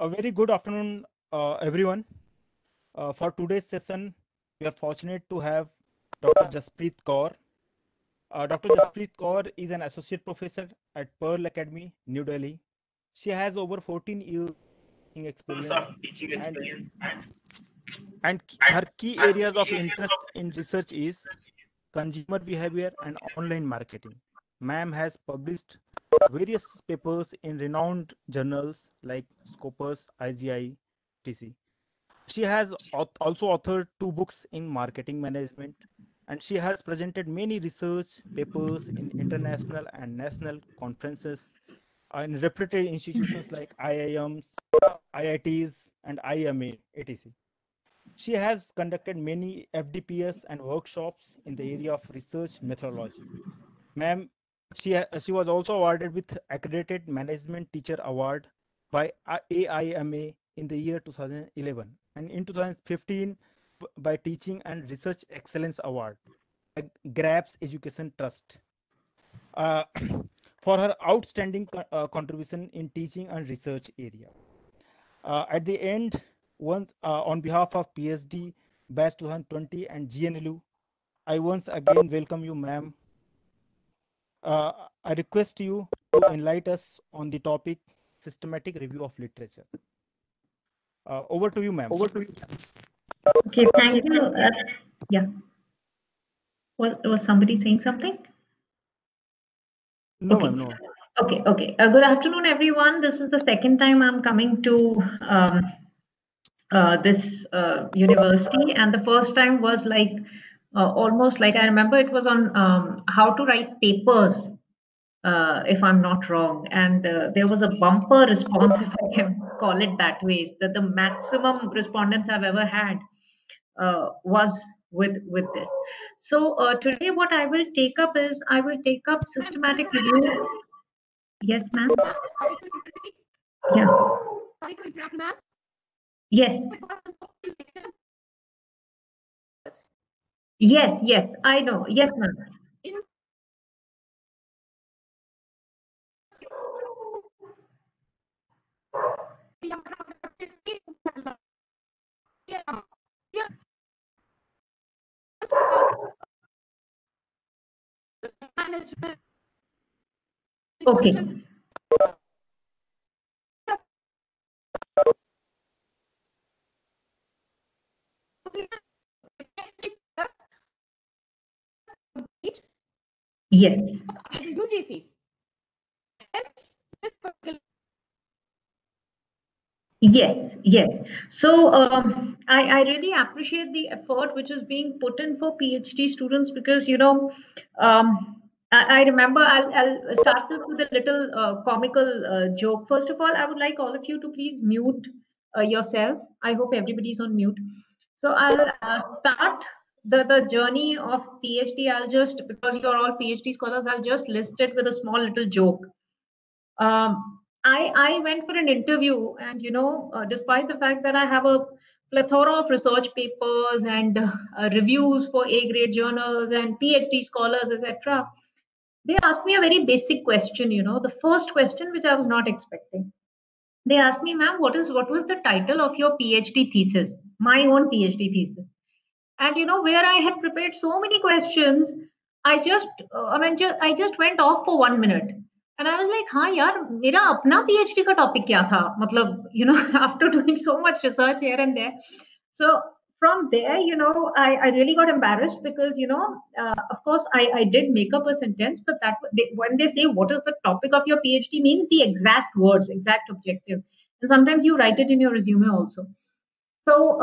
A very good afternoon, everyone. For today's session, we are fortunate to have Dr. Jaspreet Kaur. Dr. Jaspreet Kaur is an associate professor at Pearl Academy, New Delhi. She has over 14 years teaching experience, and her key areas of interest in research is consumer behavior and online marketing. Ma'am has published various papers in renowned journals like Scopus, IGI, etc. She has also authored 2 books in marketing management, and she has presented many research papers in international and national conferences in reputed institutions like IIMs, IITs, and IMA, etc. She has conducted many FDPS and workshops in the area of research methodology. Ma'am, she was also awarded with Accredited Management Teacher Award by AIMA in the year 2011, and in 2015 by Teaching and Research Excellence Award by GRAPS Education Trust uh, for her outstanding contribution in teaching and research area. At the end, on behalf of PhD Batch 2020 and GNLU, I once again welcome you, ma'am. I request you to enlighten us on the topic systematic review of literature. Over to you, ma'am. Okay, thank you. Yeah. Was somebody saying something? No, okay. ma'am, no. Okay. Good afternoon, everyone. This is the second time I'm coming to this university, and the first time was like almost like I remember it was on how to write papers, if I'm not wrong, and there was a bumper response, if I can call it that way. That the maximum respondents I've ever had was with this. So today, what I will take up is I will take up systematic review. Yes, ma'am. Yeah. Yes. Yes, I know. Yes, ma'am. Okay. Yes. Yes. So I really appreciate the effort which is being put in for PhD students because I remember I'll start this with a little comical joke. First of all, I would like all of you to please mute yourself. I hope everybody's on mute. So I'll start the journey of PhD. I'll just, because you're all PhD scholars, I'll just list it with a small little joke. I went for an interview, and despite the fact that I have a plethora of research papers and reviews for A-grade journals and PhD scholars, etc., they asked me a very basic question. The first question which I was not expecting. They asked me, "Ma'am, what was the title of your PhD thesis?" My own PhD thesis. And where I had prepared so many questions, I just went off for 1 minute. And I was like, हाँ यार, मेरा अपना PhD का topic क्या था? मतलब, after doing so much research here and there. So from there, I really got embarrassed because, of course, I did make up a sentence, but when they say what is the topic of your PhD means the exact words, exact objective. And sometimes you write it in your resume also. So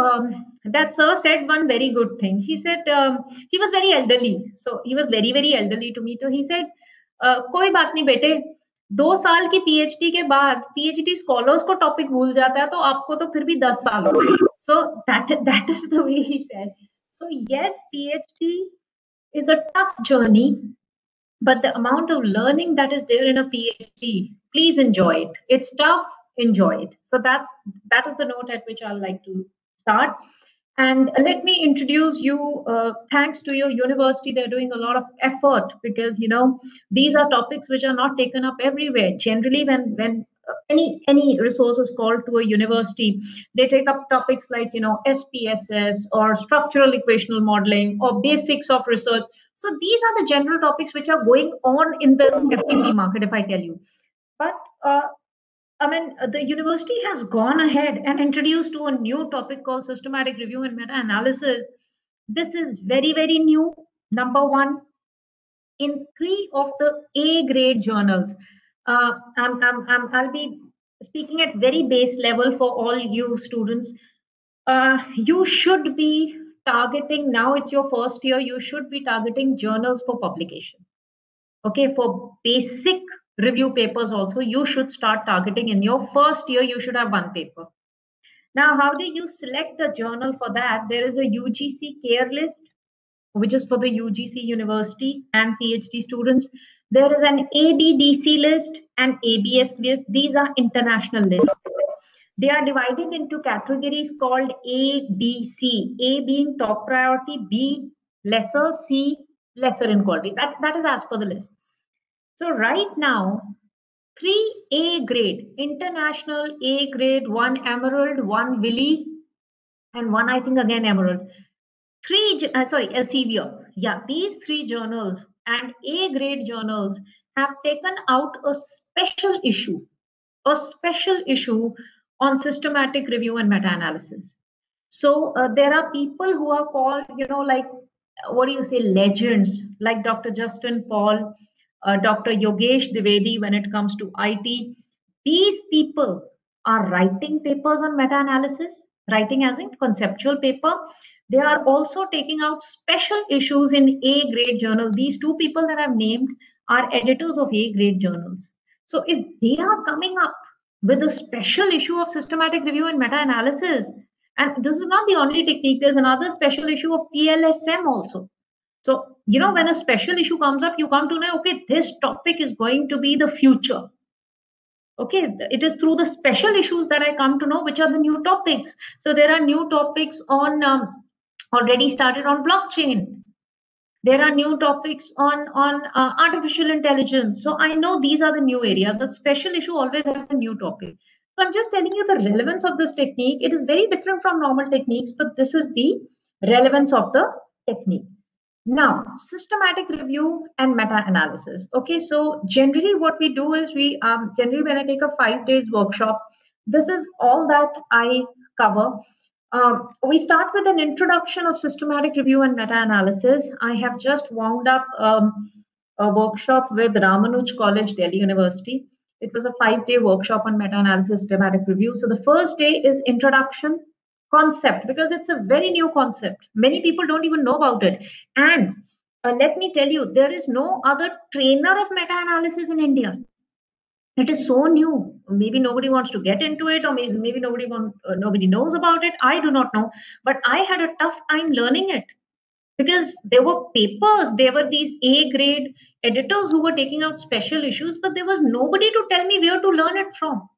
that sir said one very good thing. He said he was very elderly. So he was very, very elderly to me. So he said, कोई बात नहीं बेटे, 2 साल की PhD के बाद PhD scholars को topic भूल जाता है, तो आपको तो फिर भी 10 साल हो गए. So that is the way he said. So yes, PhD is a tough journey, but the amount of learning that is there in a PhD, please enjoy it. It's tough, enjoy it. So that is the note at which I'd like to start. And let me introduce you. Thanks to your university, they're doing a lot of effort because these are topics which are not taken up everywhere. Generally, when any resources called to a university, they take up topics like SPSS or structural equational modeling or basics of research. So these are the general topics which are going on in the FTP market, if I tell you. But the university has gone ahead and introduced to a new topic called systematic review and meta-analysis. This is very, very new. Number one, in 3 of the A grade journals. I'll be speaking at very base level for all you students. You should be targeting, now it's your first year, you should be targeting journals for publication. Okay, for basic review papers also, you should start targeting in your first year, you should have 1 paper. Now, how do you select the journal for that? There is a UGC care list, which is for the UGC university and PhD students. There is an ABDC list and ABS list. These are international lists. They are divided into categories called A, B, C. A being top priority, B lesser, C lesser in quality. That is as per the list. So right now, 3 A grade, international A grade, 1 emerald, 1 Willy, and 1 I think again emerald. Elsevier. Yeah, these 3 journals and A grade journals have taken out a special issue on systematic review and meta-analysis. So there are people who are called, like, what do you say, legends, like Dr. Justin Paul, Dr. Yogesh Dwivedi when it comes to IT. These people are writing papers on meta-analysis, writing as in conceptual paper. They are also taking out special issues in A grade journal. These 2 people that I've named are editors of A grade journals. So if they are coming up with a special issue of systematic review and meta-analysis, and this is not the only technique, there's another special issue of PLSM also. So, when a special issue comes up, you come to know, okay, this topic is going to be the future. Okay, it is through the special issues that I come to know which are the new topics. So there are new topics on already started on blockchain. There are new topics on artificial intelligence. So I know these are the new areas. The special issue always has a new topic. So I'm just telling you the relevance of this technique. It is very different from normal techniques, but this is the relevance of the technique. Now, systematic review and meta-analysis. Okay, so generally what we do is we generally when I take a 5 days workshop, this is all that I cover. We start with an introduction of systematic review and meta-analysis. I have just wound up a workshop with Ramanuj College, Delhi University. It was a 5-day workshop on meta-analysis, systematic review. So the first day is introduction, concept, because it's a very new concept. Many people don't even know about it. And let me tell you, there is no other trainer of meta-analysis in India. It is so new. Maybe nobody wants to get into it, or maybe nobody knows about it. I do not know. But I had a tough time learning it because there were papers, there were these A grade editors who were taking out special issues, but there was nobody to tell me where to learn it from.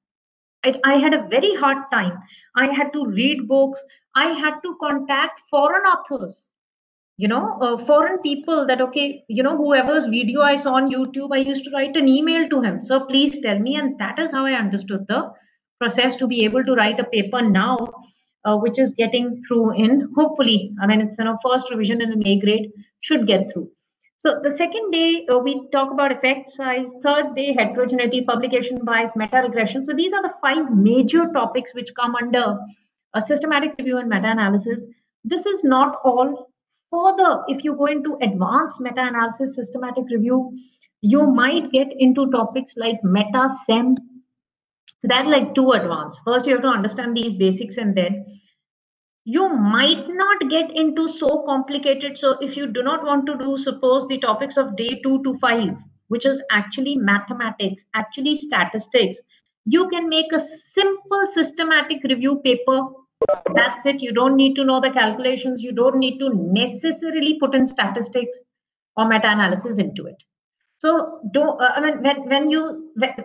I had a very hard time. I had to read books. I had to contact foreign authors, foreign people that, okay, whoever's video I saw on YouTube, I used to write an email to him. So please tell me. And that is how I understood the process to be able to write a paper now, which is getting through in, hopefully, it's first revision in an A grade, should get through. So the second day, we talk about effect size. Third day, heterogeneity, publication bias, meta-regression. So these are the 5 major topics which come under a systematic review and meta-analysis. This is not all. Further, if you go into advanced meta-analysis, systematic review, you might get into topics like meta-sem. That like too advanced. First, you have to understand these basics, and then you might not get into so complicated. So if you do not want to do, suppose, the topics of day 2 to 5, which is actually mathematics, actually statistics, you can make a simple systematic review paper. That's it. You don't need to know the calculations. You don't need to necessarily put in statistics or meta-analysis into it. So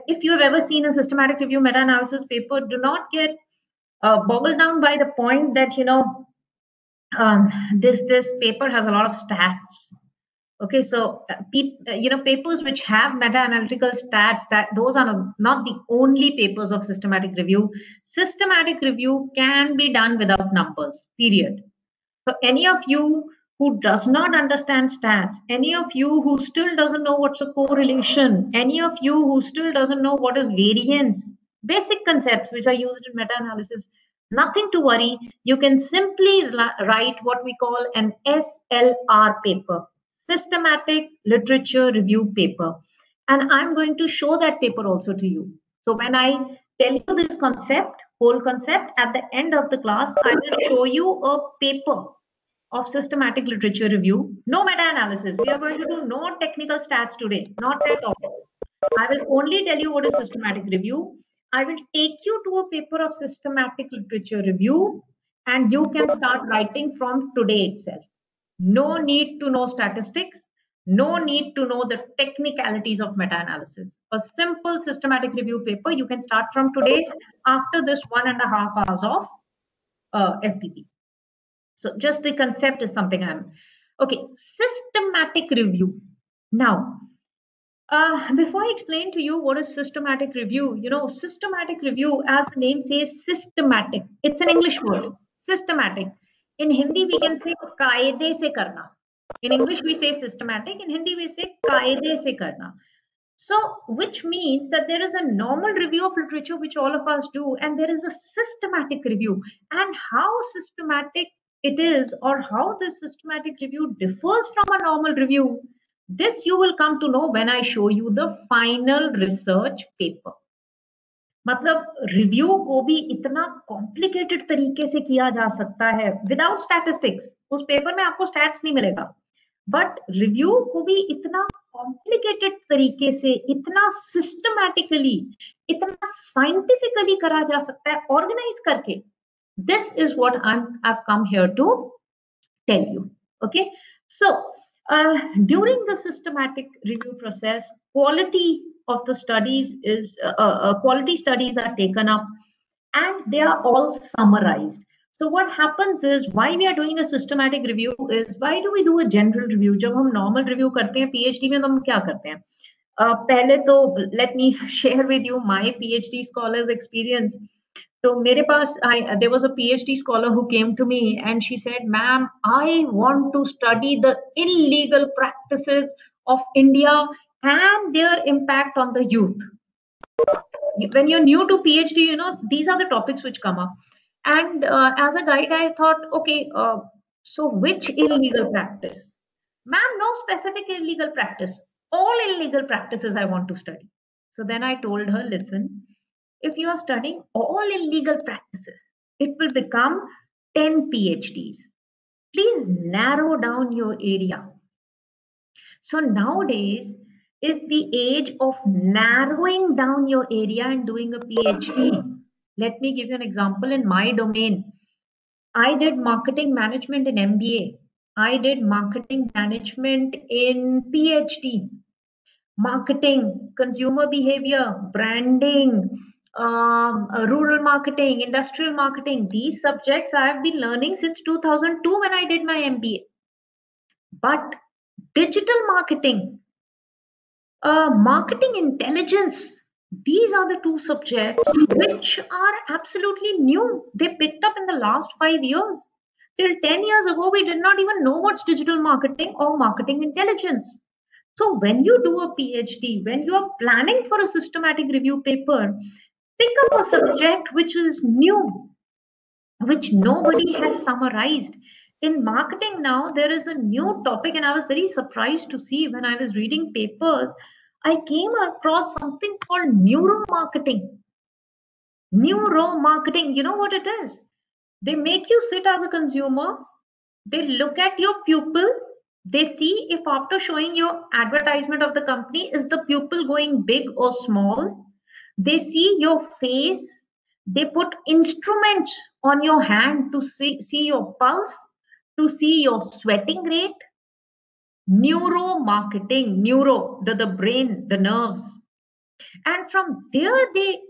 if you have ever seen a systematic review meta-analysis paper, do not get boggled down by the point that this paper has a lot of stats. Okay, so papers which have meta-analytical stats, that those are not the only papers of systematic review. Systematic review can be done without numbers, period. So any of you who does not understand stats, any of you who still doesn't know what's a correlation, any of you who still doesn't know what is variance, basic concepts which are used in meta-analysis, nothing to worry. You can simply write what we call an SLR paper, systematic literature review paper. And I'm going to show that paper also to you. So when I tell you this concept, whole concept, at the end of the class, I will show you a paper of systematic literature review. No meta-analysis. We are going to do no technical stats today, not at all. I will only tell you what is systematic review. I will take you to a paper of systematic literature review, and you can start writing from today itself. No need to know statistics. No need to know the technicalities of meta-analysis. A simple systematic review paper you can start from today after this 1.5 hours of FTP. So just the concept is something okay. Systematic review. Now, before I explain to you what is systematic review, systematic review, as the name says, systematic. It's an English word, systematic. In Hindi, we can say कायदे से करना. In English, we say systematic. In Hindi, we say कायदे से करना. So, which means that there is a normal review of literature, which all of us do, and there is a systematic review. And how systematic it is, or how this systematic review differs from a normal review, this you will come to know when I show you the final research paper. मतलब review को भी इतना complicated तरीके से किया जा सकता है विदाउट स्टैटिस्टिक्स. उस पेपर में आपको स्टैट्स नहीं मिलेगा, बट रिव्यू को भी इतना कॉम्प्लिकेटेड तरीके से, इतना सिस्टमैटिकली, इतना साइंटिफिकली करा जा सकता है, ऑर्गेनाइज करके. This is what I have come here to tell you. Okay, so during the systematic review process, quality of the studies is quality studies are taken up and they are all summarized. So what happens is, why we are doing a systematic review is, why do we do a general review? जब हम normal review करते हैं PhD में, तो हम क्या करते हैं? पहले तो let me share with you my PhD scholars experience. So मेरे पास, there was a PhD scholar who came to me and she said, "Ma'am, I want to study the illegal practices of India and their impact on the youth." When you're new to PhD, these are the topics which come up. And as a guide, I thought, okay, so which illegal practice? Ma'am, no specific illegal practice. All illegal practices I want to study. So then I told her, listen, if you are studying all illegal practices, it will become 10 PhDs. Please narrow down your area. So nowadays is the age of narrowing down your area and doing a PhD. Let me give you an example in my domain. I did marketing management in MBA. I did marketing management in PhD. Marketing, consumer behavior, branding, rural marketing, industrial marketing. These subjects I have been learning since 2002 when I did my MBA. But digital marketing, marketing intelligence, these are the two subjects which are absolutely new. They picked up in the last 5 years. Till 10 years ago, we did not even know what's digital marketing or marketing intelligence. So when you do a PhD, when you are planning for a systematic review paper, pick up a subject which is new, which nobody has summarized. In marketing now, there is a new topic, and I was very surprised to see when I was reading papers, I came across something called neuromarketing. Neuromarketing, you know what it is? They make you sit as a consumer, they look at your pupil, they see if after showing your advertisement of the company, is the pupil going big or small. They see your face, they put instruments on your hand to see your pulse, to see your sweating rate. Neuromarketing, neuro, the brain, the nerves. And from there, they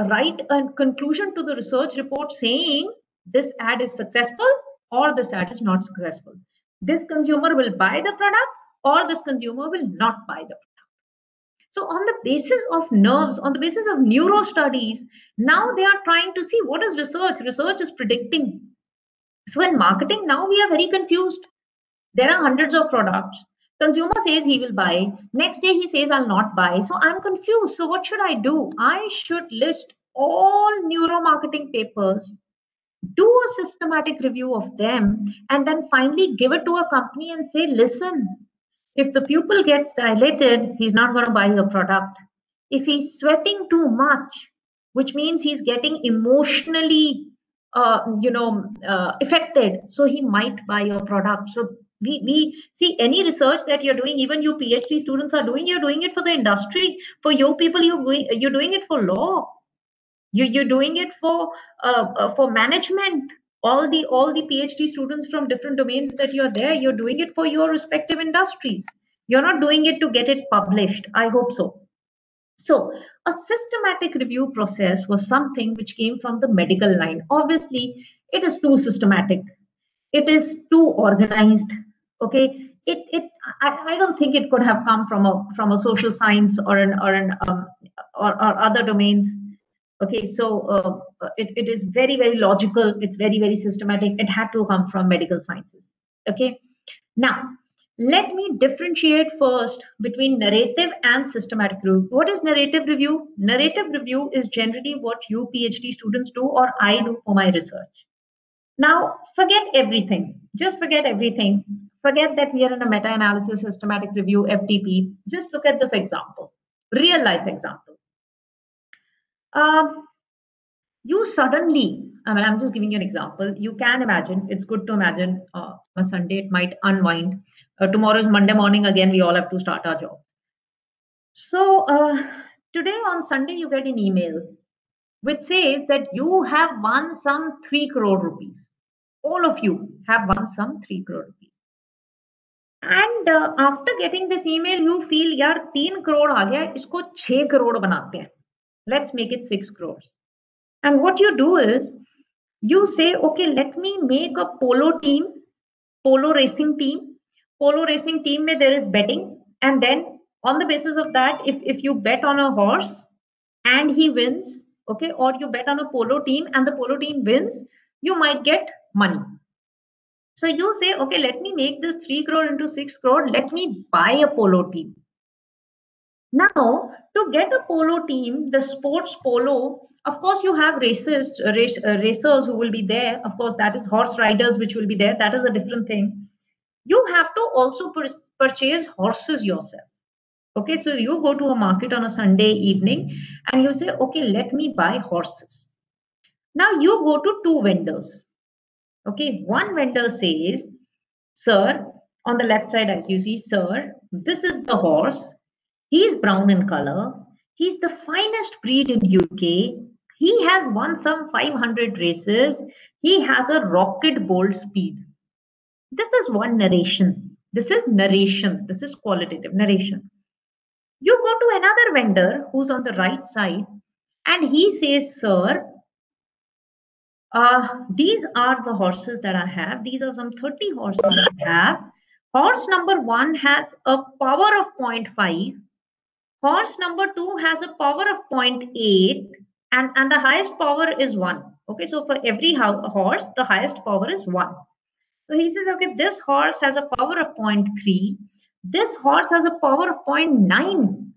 write a conclusion to the research report saying this ad is successful or this ad is not successful. This consumer will buy the product or this consumer will not buy the product. So on the basis of nerves, on the basis of neuro studies, now they are trying to see what is research. Research is predicting. So in marketing, now we are very confused. There are hundreds of products. Consumer says he will buy. Next day he says I'll not buy. So I'm confused. So what should I do? I should list all neuromarketing papers, do a systematic review of them, and then finally give it to a company and say, listen, if the pupil gets dilated, he's not going to buy your product. If he's sweating too much, which means he's getting emotionally, affected, so he might buy your product. So we see any research that you're doing, even you PhD students are doing, you're doing it for the industry. For your people, you're doing it for law. You're doing it for management. All the PhD students from different domains that you're there, you're doing it for your respective industries. You're not doing it to get it published. I hope so. So a systematic review process was something which came from the medical line. Obviously, it is too systematic. It is too organized. Okay. I don't think it could have come from a social science or other domains. Okay, so it is very, very logical. It's very, very systematic. It had to come from medical sciences. Okay, now let me differentiate first between narrative and systematic review. What is narrative review? Narrative review is generally what you PhD students do or I do for my research. Now, forget everything. Just forget everything. Forget that we are in a meta-analysis, systematic review, FTP. Just look at this example, real life example. You suddenly, I'm just giving you an example. You can imagine, it's good to imagine a Sunday, it might unwind. Tomorrow is Monday morning, again, we all have to start our job. So today on Sunday, you get an email which says that you have won some 3 crore rupees. All of you have won some 3 crore rupees. And after getting this email, you feel, yaar, 3 crore aa gaya, isko 6 crore banate hain. Let's make it 6 crores. And what you do is, you say, okay, let me make a polo team, polo racing team. Polo racing team, there is betting. And then on the basis of that, if you bet on a horse and he wins, okay, or you bet on a polo team and the polo team wins, you might get money. So you say, okay, let me make this 3 crore into 6 crore. Let me buy a polo team. Now, to get a polo team, the sports polo, of course, you have racers who will be there. Of course, that is horse riders which will be there. That is a different thing. You have to also purchase horses yourself. Okay, so you go to a market on a Sunday evening and you say, okay, let me buy horses. Now you go to 2 vendors. Okay, one vendor says, sir, on the left side, as you see, sir, this is the horse. He's brown in color. He's the finest breed in UK. He has won some 500 races. He has a rocket bolt speed. This is one narration. This is narration. This is qualitative narration. You go to another vendor who's on the right side and he says, sir, these are the horses that I have. These are some 30 horses I have. Horse number 1 has a power of 0.5. Horse number 2 has a power of 0.8 and the highest power is 1. Okay, so for every horse, the highest power is 1. So he says, okay, this horse has a power of 0.3. This horse has a power of 0.9.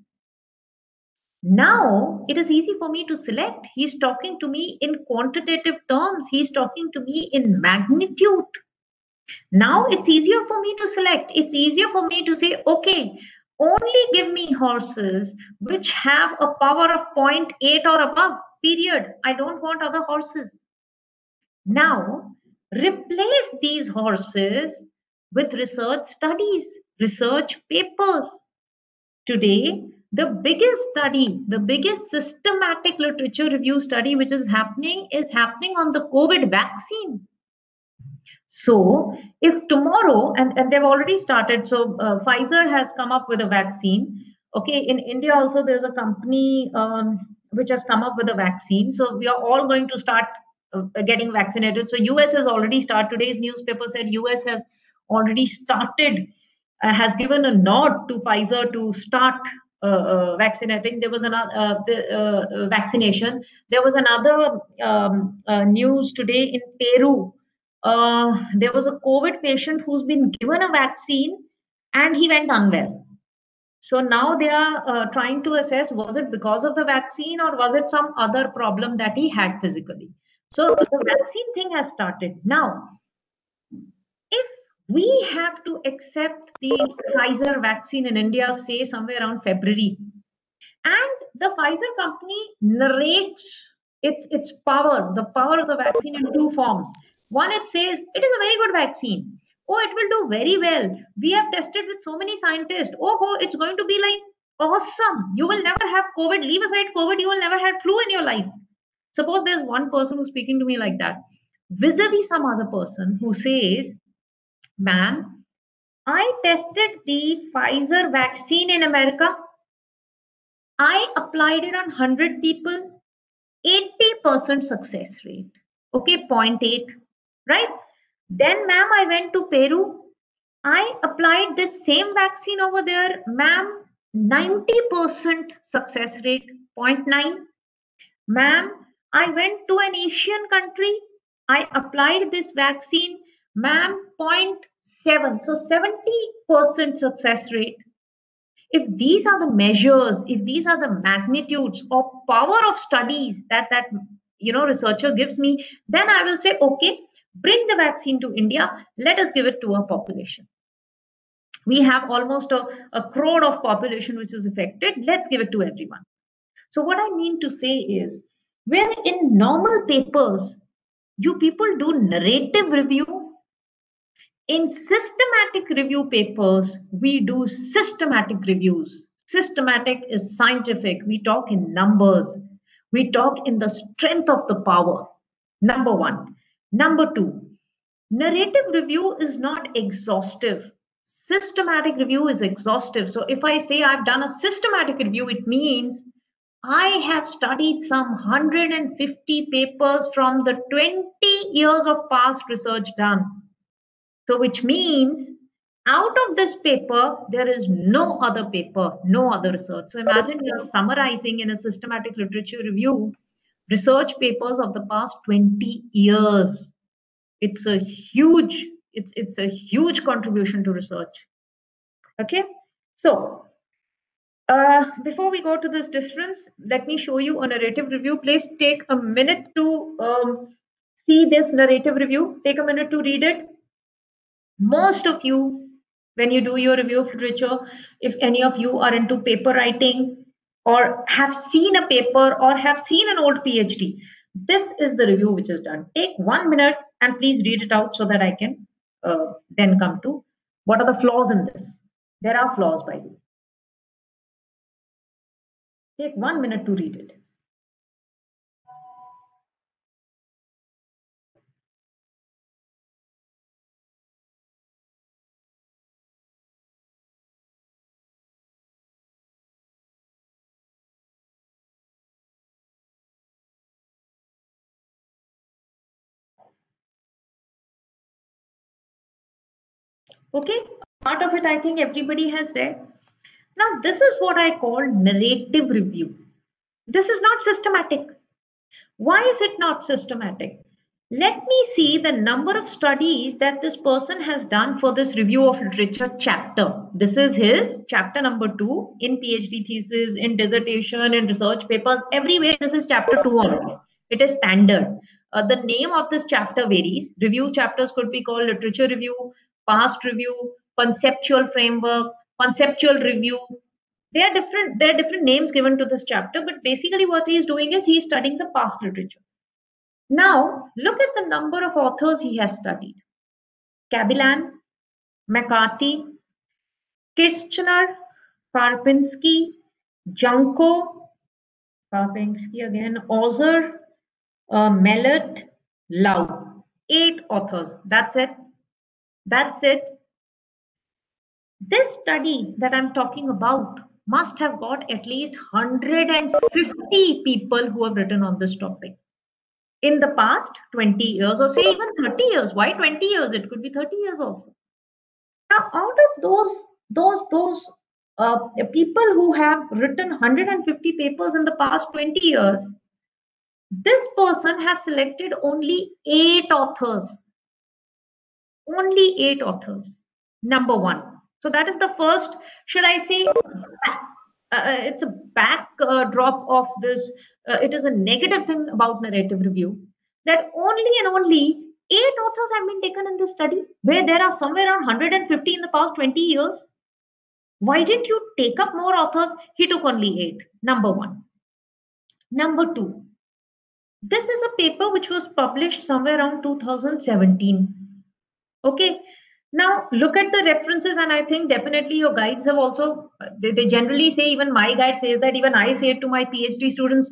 Now it is easy for me to select. He's talking to me in quantitative terms. He's talking to me in magnitude. Now it's easier for me to select. It's easier for me to say, okay, only give me horses which have a power of 0.8 or above, period. I don't want other horses. Now, replace these horses with research studies, research papers. Today, the biggest study, the biggest systematic literature review study which is happening on the COVID vaccine. So if tomorrow, and they've already started, so Pfizer has come up with a vaccine. Okay, in India also there's a company which has come up with a vaccine. So we are all going to start getting vaccinated. So US has already started. Today's newspaper said US has already started has given a nod to Pfizer to start vaccinating. There was another vaccination. There was another news today in Peru. There was a COVID patient who's been given a vaccine and he went unwell. So now they are trying to assess, was it because of the vaccine or was it some other problem that he had physically? So the vaccine thing has started. Now, if we have to accept the Pfizer vaccine in India, say somewhere around February, and the Pfizer company narrates its power, the power of the vaccine in two forms. One, it says it is a very good vaccine. Oh, it will do very well. We have tested with so many scientists. Oh, it's going to be like awesome. You will never have COVID. Leave aside COVID, you will never have flu in your life. Suppose there's one person who's speaking to me like that, vis-a-vis some other person who says, ma'am, I tested the Pfizer vaccine in America. I applied it on 100 people, 80% success rate. Okay, 0.8, right? Then, ma'am, I went to Peru. I applied this same vaccine over there, ma'am, 90% success rate, 0.9. Ma'am, I went to an Asian country. I applied this vaccine, ma'am, 0.7. So 70% success rate. If these are the measures, if these are the magnitudes or power of studies that researcher gives me, then I will say, okay, bring the vaccine to India. Let us give it to our population. We have almost a crore of population which is affected. Let's give it to everyone. So what I mean to say is, where in normal papers, you people do narrative review, in systematic review papers, we do systematic reviews. Systematic is scientific. We talk in numbers. We talk in the strength of the power. Number one. Number two, narrative review is not exhaustive. Systematic review is exhaustive. So if I say I've done a systematic review, it means I have studied some 150 papers from the 20 years of past research done. So which means out of this paper, there is no other paper, no other research. So imagine you're summarizing in a systematic literature review research papers of the past 20 years. It's a huge, it's a huge contribution to research. Okay, so before we go to this difference, let me show you a narrative review. Please take a minute to see this narrative review. Take a minute to read it. Most of you, when you do your review of literature, if any of you are into paper writing or have seen a paper or have seen an old PhD, this is the review which is done. Take 1 minute and please read it out so that I can then come to what are the flaws in this. There are flaws, by the way. Take 1 minute to read it. Okay, part of it I think everybody has read. Now, this is what I call narrative review. This is not systematic. Why is it not systematic? Let me see the number of studies that this person has done for this review of literature chapter. This is his chapter number 2 in PhD thesis, in dissertation, in research papers, everywhere. This is chapter 2 only. It is standard. The name of this chapter varies. Review chapters could be called literature review, past review, conceptual framework, conceptual review. There are different names given to this chapter, but basically what he is doing is he is studying the past literature. Now, look at the number of authors he has studied. Kabilan, McCarthy, Kirchner, Karpinski, Junko, Karpinski again, Ozer, Mellett, Lau. 8 authors. That's it. That's it. This study that I'm talking about must have got at least 150 people who have written on this topic in the past 20 years, or say even 30 years. Why 20 years? It could be 30 years also. Now, out of those those people who have written 150 papers in the past 20 years, this person has selected only 8 authors. Only 8 authors. Number one. So that is the first, should I say, it's a backdrop of this. It is a negative thing about narrative review, that only and only 8 authors have been taken in this study, where there are somewhere around 150 in the past 20 years. Why didn't you take up more authors? He took only 8. Number one. Number two, this is a paper which was published somewhere around 2017. Okay. Now look at the references, and I think definitely your guides have also, they generally say, even my guide says that, even I say it to my PhD students,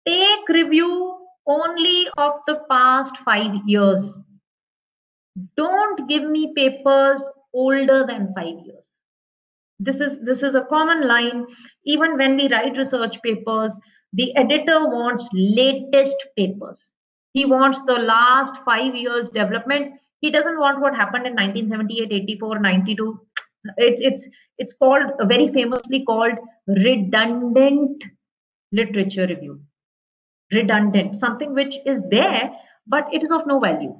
take review only of the past 5 years. Don't give me papers older than 5 years. This is a common line. Even when we write research papers, the editor wants latest papers. He wants the last 5 years developments. He doesn't want what happened in 1978, 84, 92. It's called, very famously called, redundant literature review. Redundant, something which is there but it is of no value.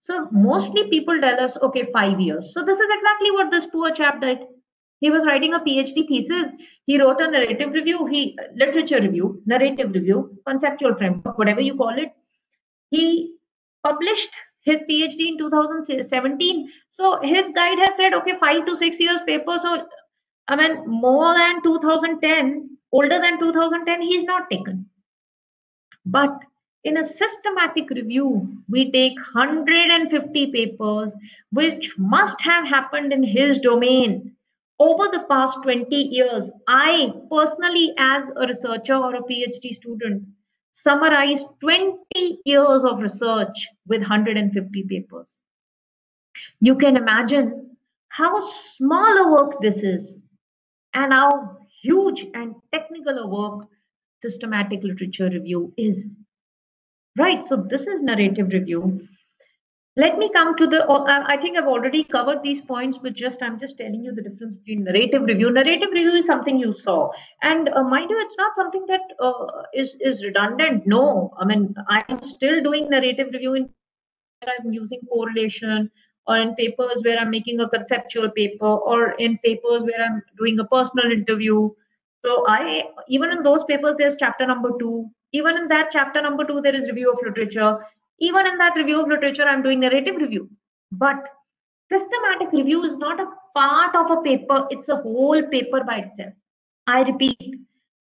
So mostly people tell us, okay, 5 years. So this is exactly what this poor chap did. He was writing a PhD thesis. He wrote a narrative review, literature review, narrative review, conceptual framework, whatever you call it. He published his PhD in 2017. So his guide has said, okay, 5 to 6 years paper. So, I mean, more than 2010, older than 2010, he's not taken. But in a systematic review, we take 150 papers, which must have happened in his domain over the past 20 years. I personally, as a researcher or a PhD student, summarized 20 years of research with 150 papers. You can imagine how small a work this is and how huge and technical a work systematic literature review is. Right, so this is narrative review. Let me come to the, I think I've already covered these points, but I'm just telling you the difference between narrative review. Narrative review is something you saw. And mind you, it's not something that is redundant. No, I mean, I'm still doing narrative review in I'm using correlation, or in papers where I'm making a conceptual paper, or in papers where I'm doing a personal interview. So even in those papers, there's chapter number 2. Even in that chapter number 2, there is review of literature. Even in that review of literature, I'm doing narrative review. But systematic review is not a part of a paper. It's a whole paper by itself. I repeat,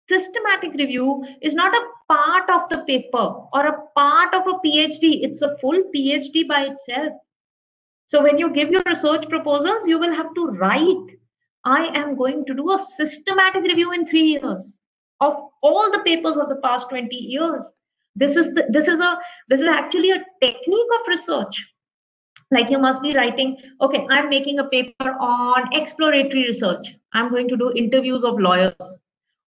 systematic review is not a part of the paper or a part of a PhD. It's a full PhD by itself. So when you give your research proposals, you will have to write, I am going to do a systematic review in 3 years of all the papers of the past 20 years. This is actually a technique of research. Like, you must be writing, okay, I'm making a paper on exploratory research. I'm going to do interviews of lawyers.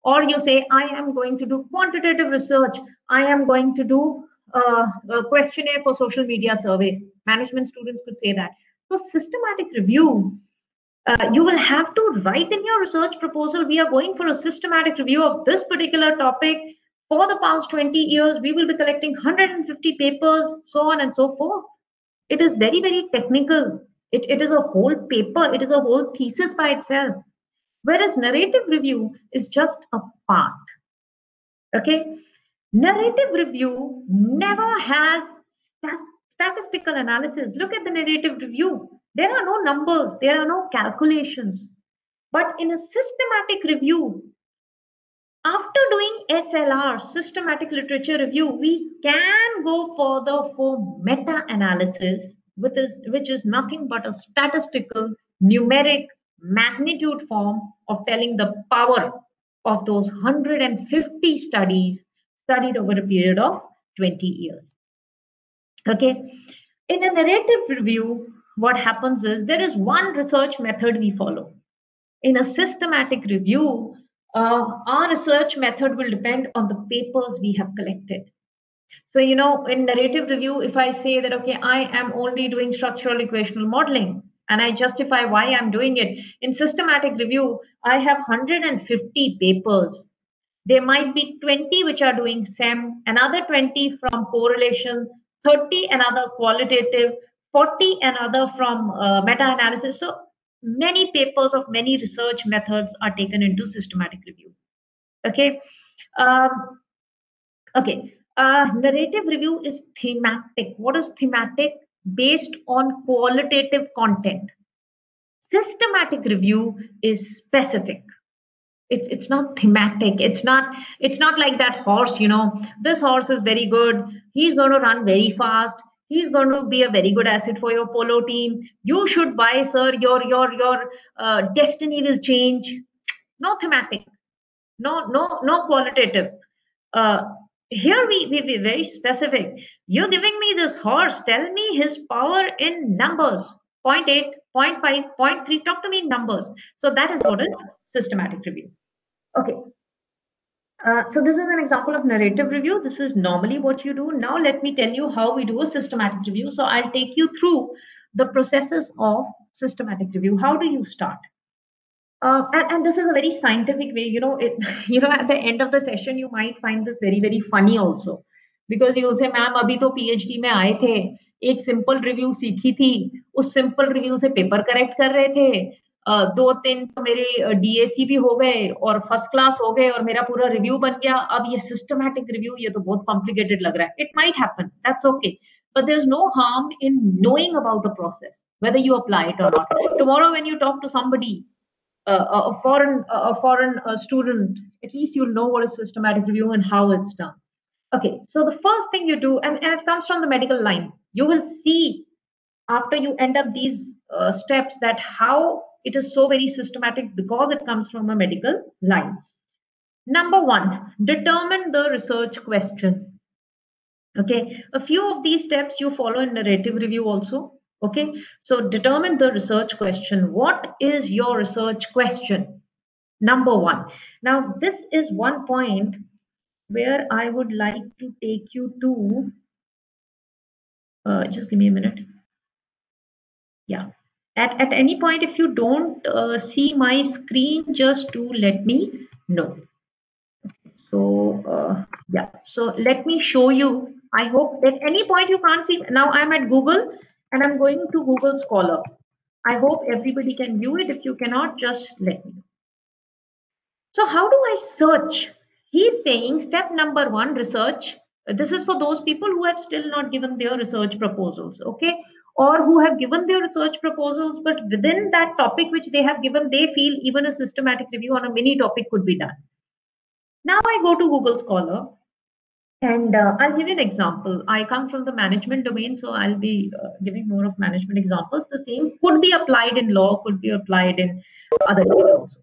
Or you say, I am going to do quantitative research. I am going to do a questionnaire for social media survey. Management students could say that. So systematic review, you will have to write in your research proposal, we are going for a systematic review of this particular topic. For the past 20 years, we will be collecting 150 papers, so on and so forth. It is very, very technical. It is a whole paper. It is a whole thesis by itself. Whereas narrative review is just a part. Okay. Narrative review never has statistical analysis. Look at the narrative review. There are no numbers. There are no calculations. But in a systematic review, after doing SLR, systematic literature review, we can go further for meta-analysis, which is nothing but a statistical, numeric, magnitude form of telling the power of those 150 studies studied over a period of 20 years. Okay. In a narrative review, what happens is there is one research method we follow. In a systematic review, our research method will depend on the papers we have collected. So, in narrative review, if I say that, okay, I am only doing structural equational modeling, and I justify why I'm doing it. In systematic review, I have 150 papers. There might be 20 which are doing SEM, another 20 from correlation, 30 another qualitative, 40 another from meta-analysis. So many papers of many research methods are taken into systematic review. Okay. Um, okay. Narrative review is thematic. What is thematic? Based on qualitative content. Systematic review is specific. It's not thematic. It's not like that horse, this horse is very good, he's going to run very fast, he's going to be a very good asset for your polo team, you should buy, sir, your destiny will change. No thematic, no qualitative. uh, Here we very specific. You're giving me this horse, tell me his power in numbers. 0.8, 0.5, 0.3, talk to me in numbers. So that is what is systematic review. Okay. So this is an example of narrative review. This is normally what you do. Now let me tell you how we do a systematic review. So I'll take you through the processes of systematic review. How do you start? And this is a very scientific way. At the end of the session, you might find this very, very funny also. Because you'll say, ma'am, abhi to PhD में आए थे, एक simple review सीखी थी, उस simple review से paper correct कर रहे थे, 2-3 तो मेरे DAC भी हो गए और first class हो गए और मेरा पूरा review बन गया. अब ये systematic review, ये तो बहुत complicated लग रहा है. It might happen, that's okay. But there's no harm in knowing about the process, whether you apply it or not. Tomorrow when you talk to somebody, a foreign student, at least you'll know what is systematic review and how it's done. Okay, so the first thing you do, and it comes from the medical line, you will see after you end up these steps that how it is so very systematic because it comes from a medical line. Number one, determine the research question. Okay, a few of these steps you follow in narrative review also. Okay, so determine the research question. What is your research question? Number one. Now, this is one point where I would like to take you to. Just give me a minute. Yeah. At any point, if you don't see my screen, just to let me know. So yeah. So let me show you. I hope at any point you can't see. Now I'm at Google and I'm going to Google Scholar. I hope everybody can view it. If you cannot, just let me know. So how do I search? He's saying step number one, research. This is for those people who have still not given their research proposals, okay? Or who have given their research proposals, but within that topic which they have given, they feel even a systematic review on a mini topic could be done. Now I go to Google Scholar and I'll give you an example. I come from the management domain, so I'll be giving more of management examples. The same could be applied in law, could be applied in other areas also.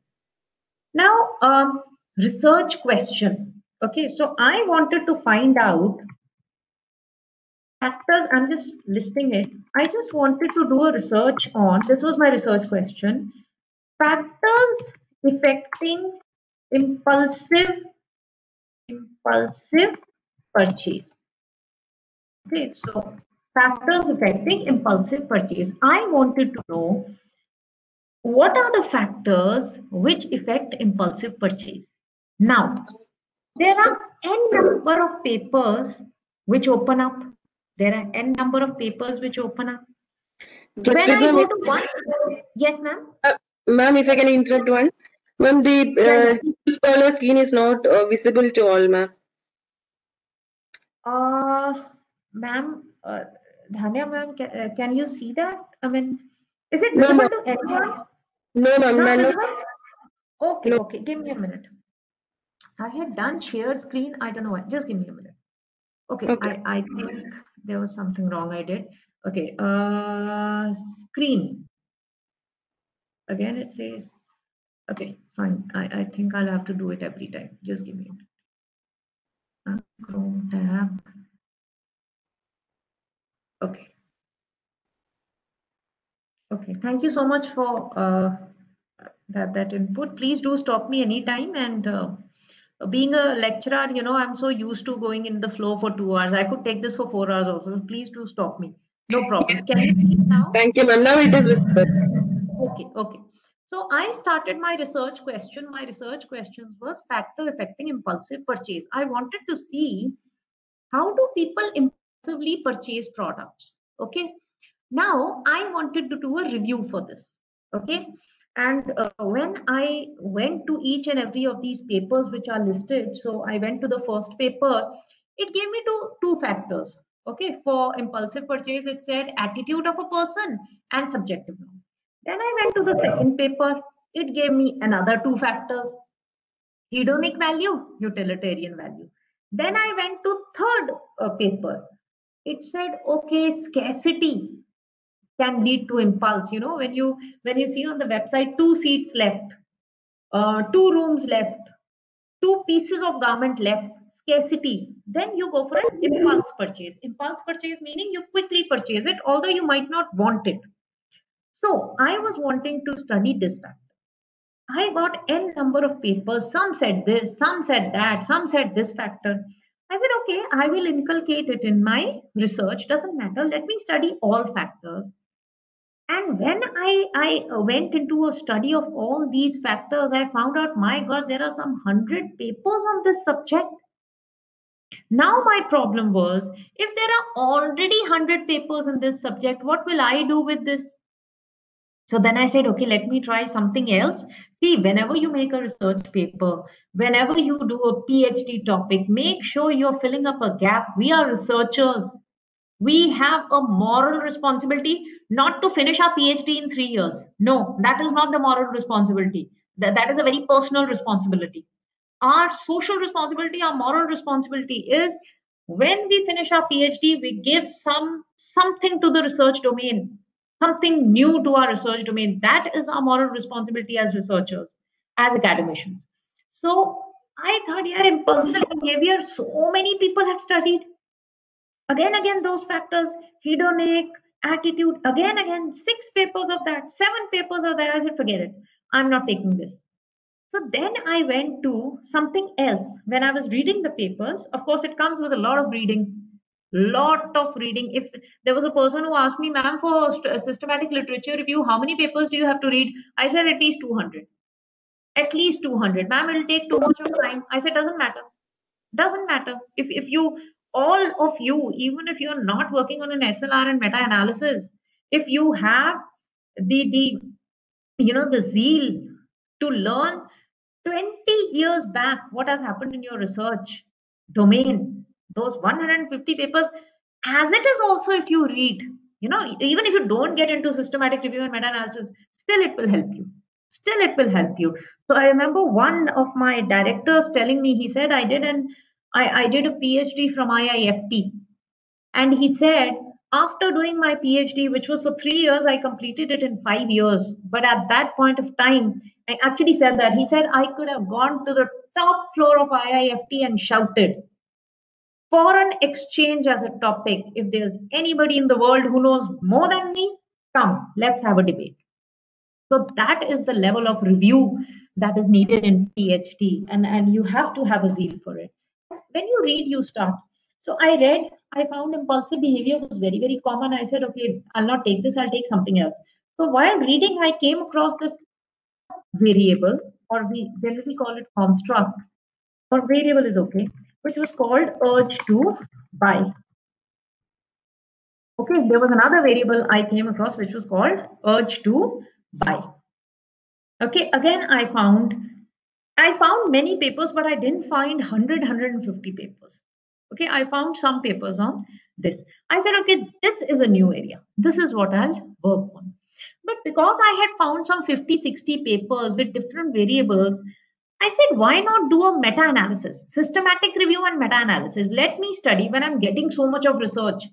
Now, research question. Okay, so I wanted to find out factors. I'm just listing it. I just wanted to do a research on, this was my research question, factors affecting impulsive purchase. Okay, so factors affecting impulsive purchase. I wanted to know what are the factors which affect impulsive purchase. Now, there are n number of papers which open up. There are n number of papers which open up. When I go to one, yes, ma'am. Ma'am, if I can interrupt one, ma'am, the scholar screen is not visible to all, ma'am. Ma'am, Dhanya, ma'am, can you see that? I mean, is it visible to anyone? No, ma'am. Not visible? Okay, no. Okay, give me a minute. I had done share screen. I don't know why. Just give me a minute. Okay, I think there was something wrong I did. Okay, screen. Again, it says, okay, fine. I think I'll have to do it every time. Just give me a minute. Chrome tab. Okay. Okay, thank you so much for that input. Please do stop me anytime. And being a lecturer, I'm so used to going in the flow for 2 hours. I could take this for 4 hours also. So please do stop me. No problems. Can you see it now? Thank you, ma'am. Now it is visible. Okay. So I started my research question. My research question was factor affecting impulsive purchase. I wanted to see how do people impulsively purchase products. Okay. Now I wanted to do a review for this. Okay. And when I went to each and every of these papers which are listed, so I went to the first paper, it gave me two factors. Okay. For impulsive purchase, it said attitude of a person and subjective norm. Then I went to the second paper. It gave me another two factors: hedonic value, utilitarian value. Then I went to third paper. It said, okay, scarcity can lead to impulse. You know, when you see on the website, 2 seats left, 2 rooms left, 2 pieces of garment left, scarcity, then you go for an impulse purchase. Impulse purchase meaning you quickly purchase it, although you might not want it. So I was wanting to study this factor. I got n number of papers. Some said this, some said that, some said this factor. I said, okay, I will inculcate it in my research. Doesn't matter. Let me study all factors. And when I went into a study of all these factors, I found out, my God, there are some 100 papers on this subject. Now my problem was, if there are already 100 papers in this subject, what will I do with this? So then I said, okay, let me try something else. See, whenever you make a research paper, whenever you do a PhD topic, make sure you're filling up a gap. We are researchers. We have a moral responsibility not to finish our PhD in 3 years. No, that is not the moral responsibility. That is a very personal responsibility. Our social responsibility, our moral responsibility is when we finish our PhD, we give something to the research domain, something new to our research domain. That is our moral responsibility as researchers, as academicians. So I thought, yeah, impulsive behavior, so many people have studied. Again, those factors, hedonic, attitude, again, 6 papers of that, 7 papers of that. I said, forget it. I'm not taking this. So then I went to something else. When I was reading the papers, of course, it comes with a lot of reading. If there was a person who asked me, ma'am, for systematic literature review, how many papers do you have to read? I said, at least 200. At least 200. Ma'am, it'll take too much of time. I said, doesn't matter. Doesn't matter. If you, all of you, even if you're not working on an SLR and meta-analysis, if you have the zeal to learn 20 years back what has happened in your research domain, those 150 papers, as it is also, if you read, even if you don't get into systematic review and meta-analysis, still it will help you. So I remember one of my directors telling me, he said, I did a PhD from IIFT. And he said, after doing my PhD, which was for 3 years, I completed it in 5 years. But at that point of time, I actually said that. He said, I could have gone to the top floor of IIFT and shouted, foreign exchange as a topic. If there's anybody in the world who knows more than me, come, let's have a debate. So that is the level of review that is needed in PhD. And you have to have a zeal for it. When you read, you start. So I read, I found impulsive behavior was very, very common. I said, okay, I'll not take this, I'll take something else. So while reading, I came across this variable, or we generally call it construct, or variable is okay, which was called urge to buy. Okay, there was another variable I came across which was called urge to buy. Okay, again, I found many papers, but I didn't find 150 papers. Okay, I found some papers on this. I said, okay, this is a new area. This is what I'll work on. But because I had found some 50, 60 papers with different variables, I said, why not do a meta-analysis, systematic review and meta-analysis? Let me study when I'm getting so much of research.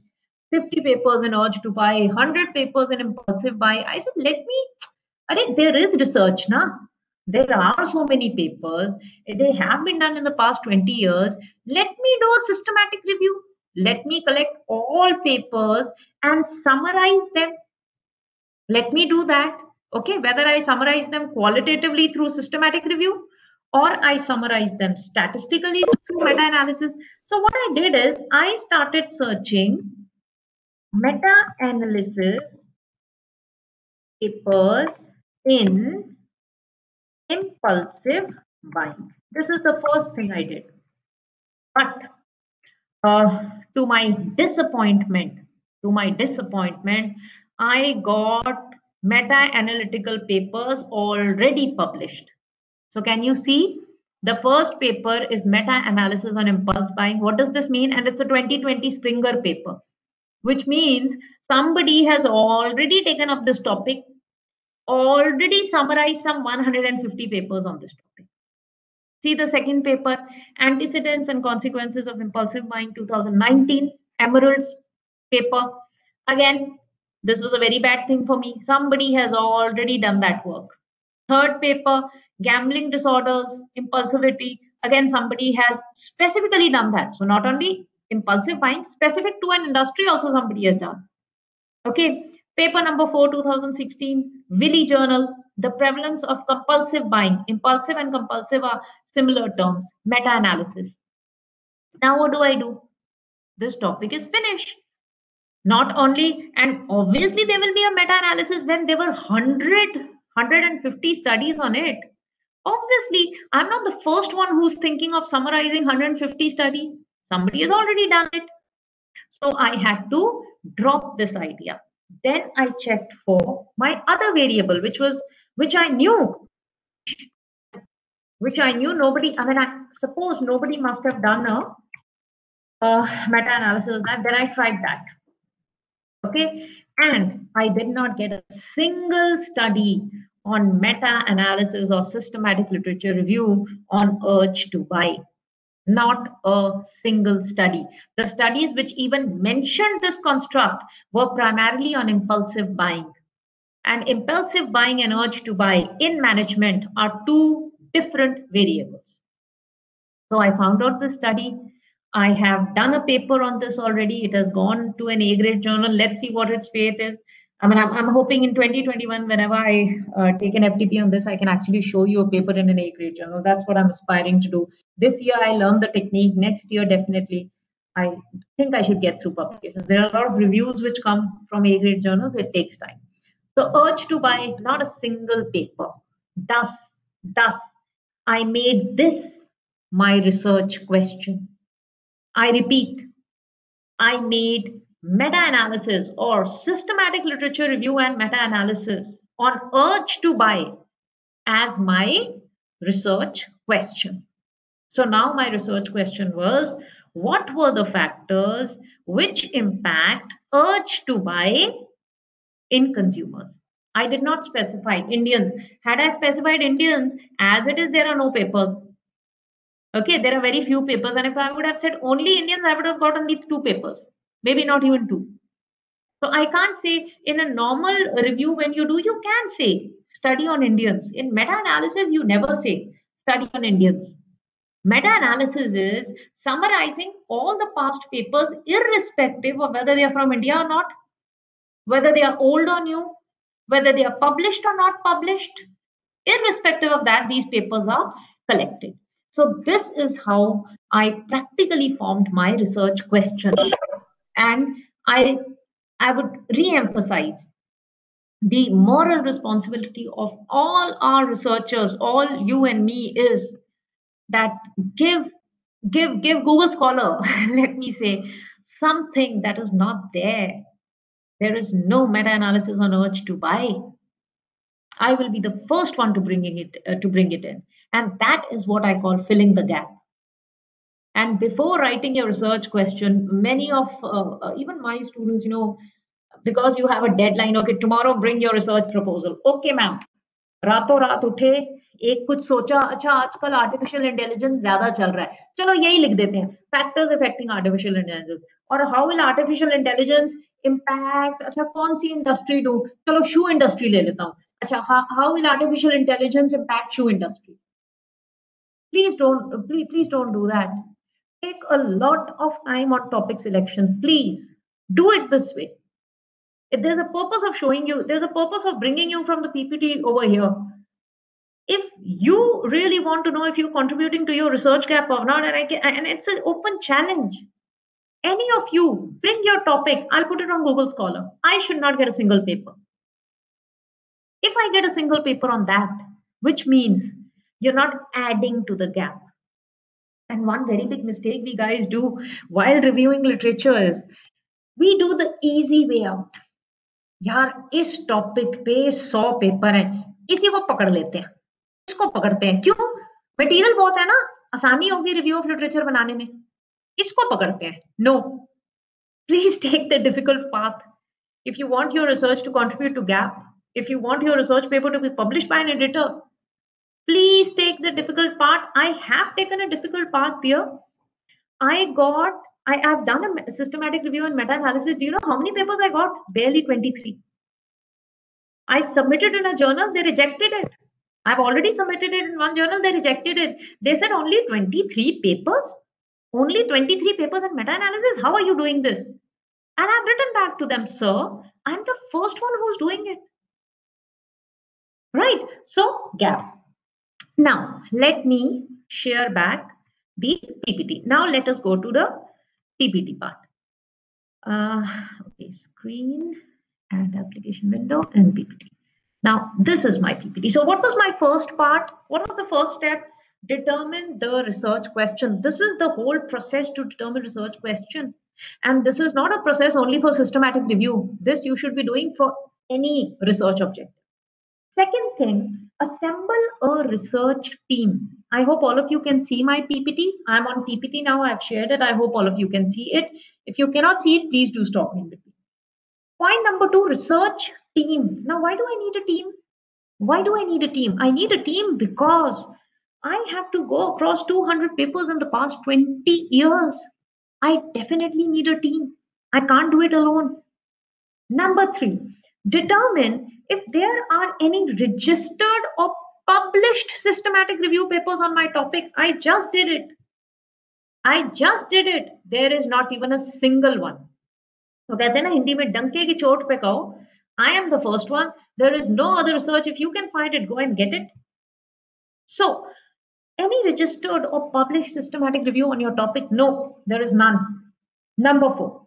50 papers in urge to buy, 100 papers in impulsive buy. I said, there is research, na? There are so many papers. They have been done in the past 20 years. Let me do a systematic review. Let me collect all papers and summarize them. Let me do that. Okay, whether I summarize them qualitatively through systematic review or I summarize them statistically through meta-analysis. So what I did is I started searching meta-analysis papers in impulsive buying. This is the first thing I did. But to my disappointment, I got meta-analytical papers already published. So can you see? The first paper is meta-analysis on impulse buying. What does this mean? And it's a 2020 Springer paper, which means somebody has already taken up this topic, already summarized some 150 papers on this topic. See the second paper, Antecedents and Consequences of Impulsive Buying 2019, Emerald's paper. Again, this was a very bad thing for me. Somebody has already done that work. Third paper, Gambling Disorders, Impulsivity. Again, somebody has specifically done that. So not only impulsive buying, specific to an industry also somebody has done. Okay, paper number 4, 2016, Willy Journal, The Prevalence of Compulsive Buying. Impulsive and compulsive are similar terms, meta-analysis. Now what do? This topic is finished. Not only, and obviously there will be a meta-analysis when there were 150 studies on it. Obviously, I'm not the first one who's thinking of summarizing 150 studies. Somebody has already done it. So I had to drop this idea. Then I checked for my other variable, which I knew nobody, I suppose nobody must have done a meta-analysis of that. Then I tried that. Okay, and I did not get a single study on meta-analysis or systematic literature review on urge to buy. Not a single study. The studies which even mentioned this construct were primarily on impulsive buying. And impulsive buying and urge to buy in management are two different variables. So I found out the study. I have done a paper on this already. It has gone to an A-grade journal. Let's see what its fate is. I'm hoping in 2021, whenever I take an FTP on this, I can actually show you a paper in an A-grade journal. That's what I'm aspiring to do. This year, I learned the technique. Next year, definitely, I think I should get through publications. There are a lot of reviews which come from A-grade journals. It takes time. So urge to buy, not a single paper. Thus, I made this my research question. I repeat, I made meta-analysis or systematic literature review and meta-analysis on urge to buy as my research question. So now my research question was, what were the factors which impact urge to buy in consumers? I did not specify Indians. Had I specified Indians, as it is, there are no papers. Okay, there are very few papers, and if I would have said only Indians, I would have gotten these 2 papers, maybe not even 2. So I can't say in a normal review when you do, you can say study on Indians. In meta-analysis, you never say study on Indians. Meta-analysis is summarizing all the past papers irrespective of whether they are from India or not, whether they are old or new, whether they are published or not published. Irrespective of that, these papers are collected. So this is how I practically formed my research question. And I would re-emphasize the moral responsibility of all our researchers, all you and me, is that give Google Scholar, let me say, something that is not there. There is no meta-analysis on urge to buy. I will be the first one to bring it in. And that is what I call filling the gap. And before writing your research question, many of even my students, because you have a deadline, okay, tomorrow bring your research proposal. Okay, ma'am. रातों रात उठे, एक कुछ सोचा, अच्छा आजकल artificial intelligence ज्यादा चल रहा है, चलो यही लिख देते हैं, फैक्टर्स अफेक्टिंग आर्टिफिशियल इंटेलिजेंस, और how will artificial intelligence impact, अच्छा कौन सी इंडस्ट्री दूं, चलो शू इंडस्ट्री ले लेता हूँ, अच्छा how will artificial intelligence impact shoe industry. Please don't do that. Take a lot of time on topic selection. Please do it this way. If there's a purpose of showing you, there's a purpose of bringing you from the PPT over here. If you really want to know if you're contributing to your research gap or not, and it's an open challenge. Any of you, bring your topic. I'll put it on Google Scholar. I should not get a single paper. If I get a single paper on that, which means you're not adding to the gap. And one very big mistake we guys do while reviewing literature is we do the easy way out. यार इस topic पे 100 paper है, इसी को पकड़ लेते हैं, इसको पकड़ते हैं. क्यों? मटेरियल बहुत है ना, आसानी होगी रिव्यू ऑफ लिटरेचर बनाने में, इसको पकड़ते हैं. No, please take the difficult path. If you want your research to contribute to GAP, if you want your research paper to be published by an editor, please take the difficult part. I have taken a difficult part here. I have done a systematic review and meta-analysis. Do you know how many papers I got? Barely 23. I submitted in a journal, they rejected it. I've already submitted it in one journal, they rejected it. They said only 23 papers? Only 23 papers in meta-analysis? How are you doing this? And I've written back to them, sir, I'm the first one who's doing it. Right? So, gap. Now, let me share back the PPT. Now, let us go to the PPT part. Okay, screen and application window and PPT. Now, this is my PPT. So what was my first part? What was the first step? Determine the research question. This is the whole process to determine research question. And this is not a process only for systematic review. This you should be doing for any research objective. Second thing, assemble a research team. I hope all of you can see my PPT. I'm on PPT now. I've shared it. I hope all of you can see it. If you cannot see it, please do stop me in between. Point number 2, research team. Now, why do I need a team? Why do I need a team? I need a team because I have to go across 200 papers in the past 20 years. I definitely need a team. I can't do it alone. Number 3, determine if there are any registered or published systematic review papers on my topic. I just did it. There is not even a single one. तो कहते हैं ना हिंदी में डंके की चोट पे कहो, I am the first one. There is no other research. If you can find it, go and get it. So, any registered or published systematic review on your topic? No, there is none. Number 4,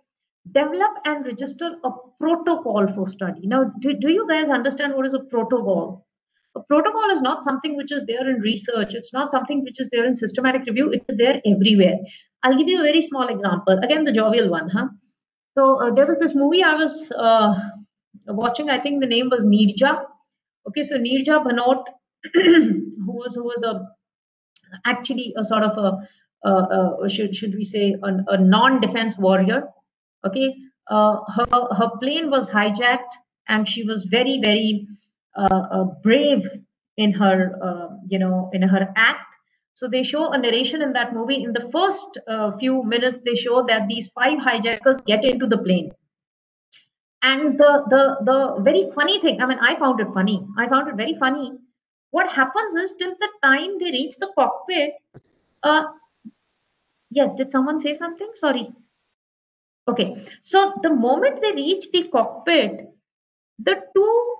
develop and register a protocol for study. Now, do you guys understand what is a protocol? A protocol is not something which is there in research. It's not something which is there in systematic review. It is there everywhere. I'll give you a very small example. Again, the jovial one, huh? So there was this movie I was watching. I think the name was Neerja. Okay, so Neerja Bhanot, who was actually a sort of should we say a non-defense warrior. Okay, her plane was hijacked, and she was very brave in her in her act. So they show a narration in that movie. In the first few minutes, they show that these 5 hijackers get into the plane. And the very funny thing, I mean, I found it funny. I found it very funny. What happens is till the time they reach the cockpit, yes, did someone say something? Sorry. Okay, so the moment they reach the cockpit, the 2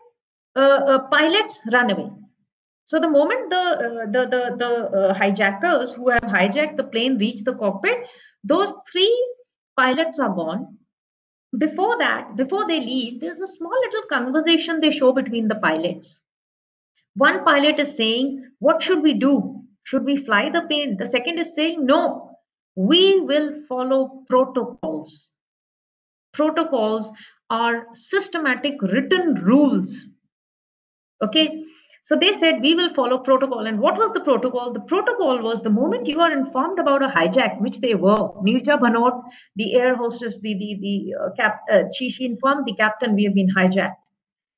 pilots run away. So the moment the hijackers who have hijacked the plane reach the cockpit, those 3 pilots are gone. Before that, before they leave, there's a small little conversation they show between the pilots. One pilot is saying, what should we do? Should we fly the plane? The second is saying, no, we will follow protocols. Protocols are systematic written rules. Okay. So they said, we will follow protocol. And what was the protocol? The protocol was the moment you are informed about a hijack, which they were. Neerja Bhanot, the air hostess, she informed the captain, we have been hijacked.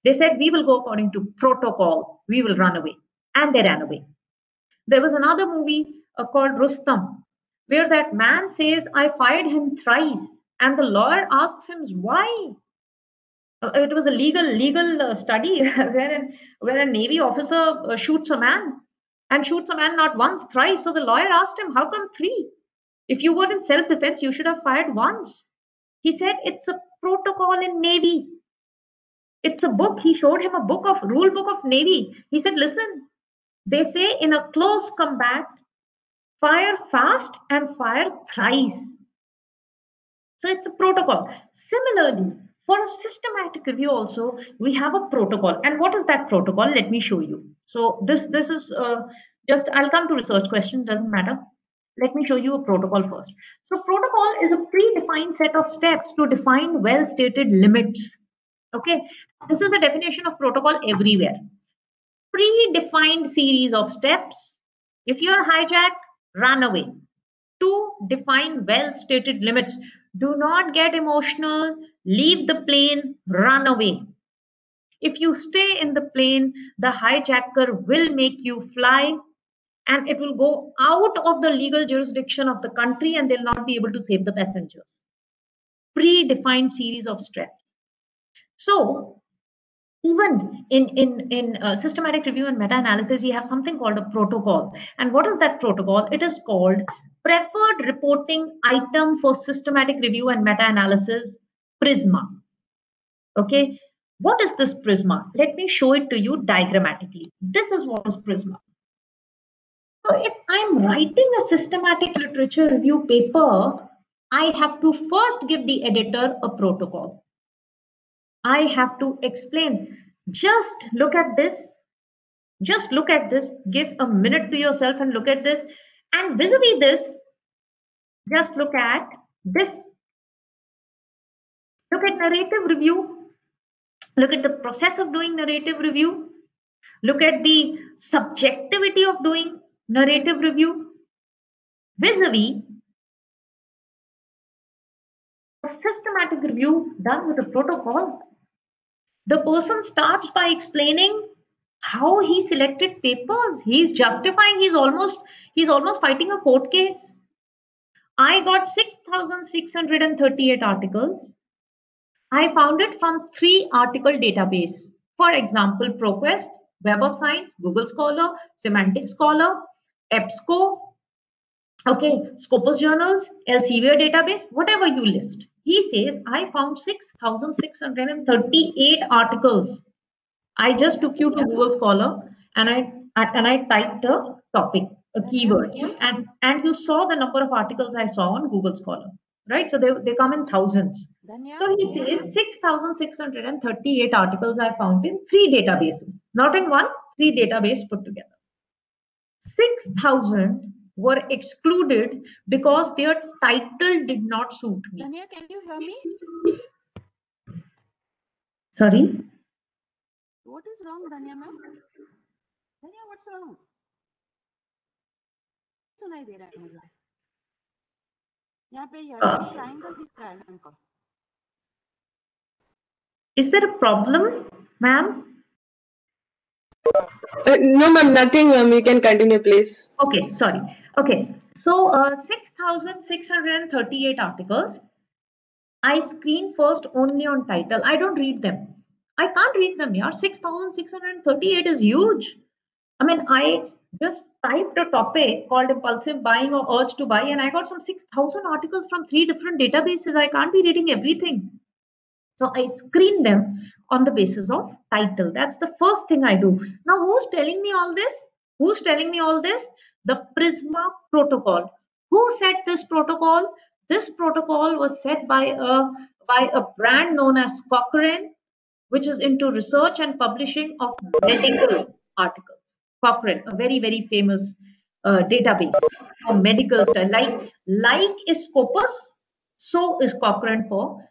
They said, we will go according to protocol. We will run away. And they ran away. There was another movie called Rustam, where that man says, I fired him thrice. And the lawyer asks him, why? It was a legal study where a Navy officer shoots a man not once, thrice. So the lawyer asked him, how come 3? If you were in self-defense, you should have fired once. He said, it's a protocol in Navy. It's a book. He showed him a rule book of Navy. He said, listen, they say in a close combat, fire fast and fire thrice. So it's a protocol. Similarly, for a systematic review also, we have a protocol. And what is that protocol? Let me show you. So this is just, I'll come to research question, doesn't matter. Let me show you a protocol first. So protocol is a predefined set of steps to define well-stated limits. Okay, this is a definition of protocol everywhere. Predefined series of steps. If you are hijacked, run away. To define well-stated limits. Do not get emotional, leave the plane, run away. If you stay in the plane, the hijacker will make you fly and it will go out of the legal jurisdiction of the country and they'll not be able to save the passengers. Predefined series of steps. So even in systematic review and meta-analysis, we have something called a protocol. And what is that protocol? It is called Preferred Reporting Item for Systematic Review and Meta-Analysis, PRISMA. Okay, what is this PRISMA? Let me show it to you diagrammatically. This is what is PRISMA. So if I'm writing a systematic literature review paper, I have to first give the editor a protocol. I have to explain. Just look at this. Just look at this. Give a minute to yourself and look at this. And vis-a-vis this, just look at this. Look at narrative review. Look at the process of doing narrative review. Look at the subjectivity of doing narrative review. Vis-a-vis a systematic review done with a protocol. The person starts by explaining how he selected papers. He's justifying. He's almost fighting a court case. I got 6,638 articles. I found it from 3 article database. For example, ProQuest, Web of Science, Google Scholar, Semantic Scholar, EBSCO, okay, Scopus Journals, Elsevier database, whatever you list. He says, I found 6,638 articles. I just took you to Google Scholar and I typed a topic, a keyword, and you saw the number of articles I saw on Google Scholar, right? So they come in thousands. So he says 6,638 articles I found in 3 databases, not in one, 3 databases put together. 6,000 were excluded because their title did not suit me. Danya, can you hear me? Sorry? What is wrong, Danya ma'am? Danya, what's wrong? सुनाई दे रहा है मुझे. यहाँ पे triangle दिख रहा है हमको. Is there a problem, ma'am? No, ma'am, nothing, ma'am. You can continue, please. Okay, sorry. Okay, so 6,638 articles. I screen first only on title. I don't read them. I can't read them, yeah. 6,638 is huge. I mean, I just typed a topic called impulsive buying or urge to buy, and I got some 6,000 articles from 3 different databases. I can't be reading everything. So I screen them on the basis of title. That's the first thing I do. Now, who's telling me all this? Who's telling me all this? The PRISMA protocol. Who set this protocol? This protocol was set by a brand known as Cochrane, which is into research and publishing of medical articles. Cochrane, a very, very famous database for medical stuff. Like is Scopus, so is Cochrane for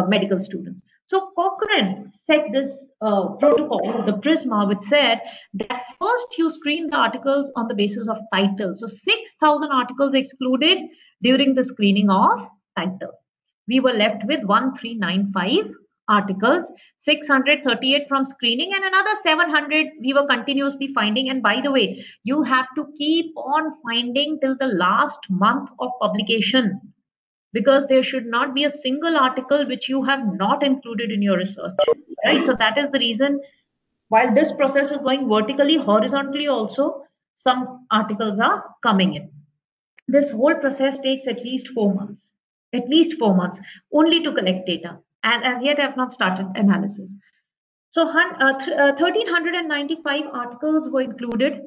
medical students. So Cochrane set this protocol, the PRISMA, which said that first you screen the articles on the basis of title. So 6,000 articles excluded during the screening of title. We were left with 1,395 articles, 638 from screening, and another 700 we were continuously finding. And by the way, you have to keep on finding till the last month of publication, because there should not be a single article which you have not included in your research, right? So that is the reason, while this process is going vertically, horizontally also, some articles are coming in. This whole process takes at least 4 months, only to collect data. And as yet, I have not started analysis. So 1,395 articles were included.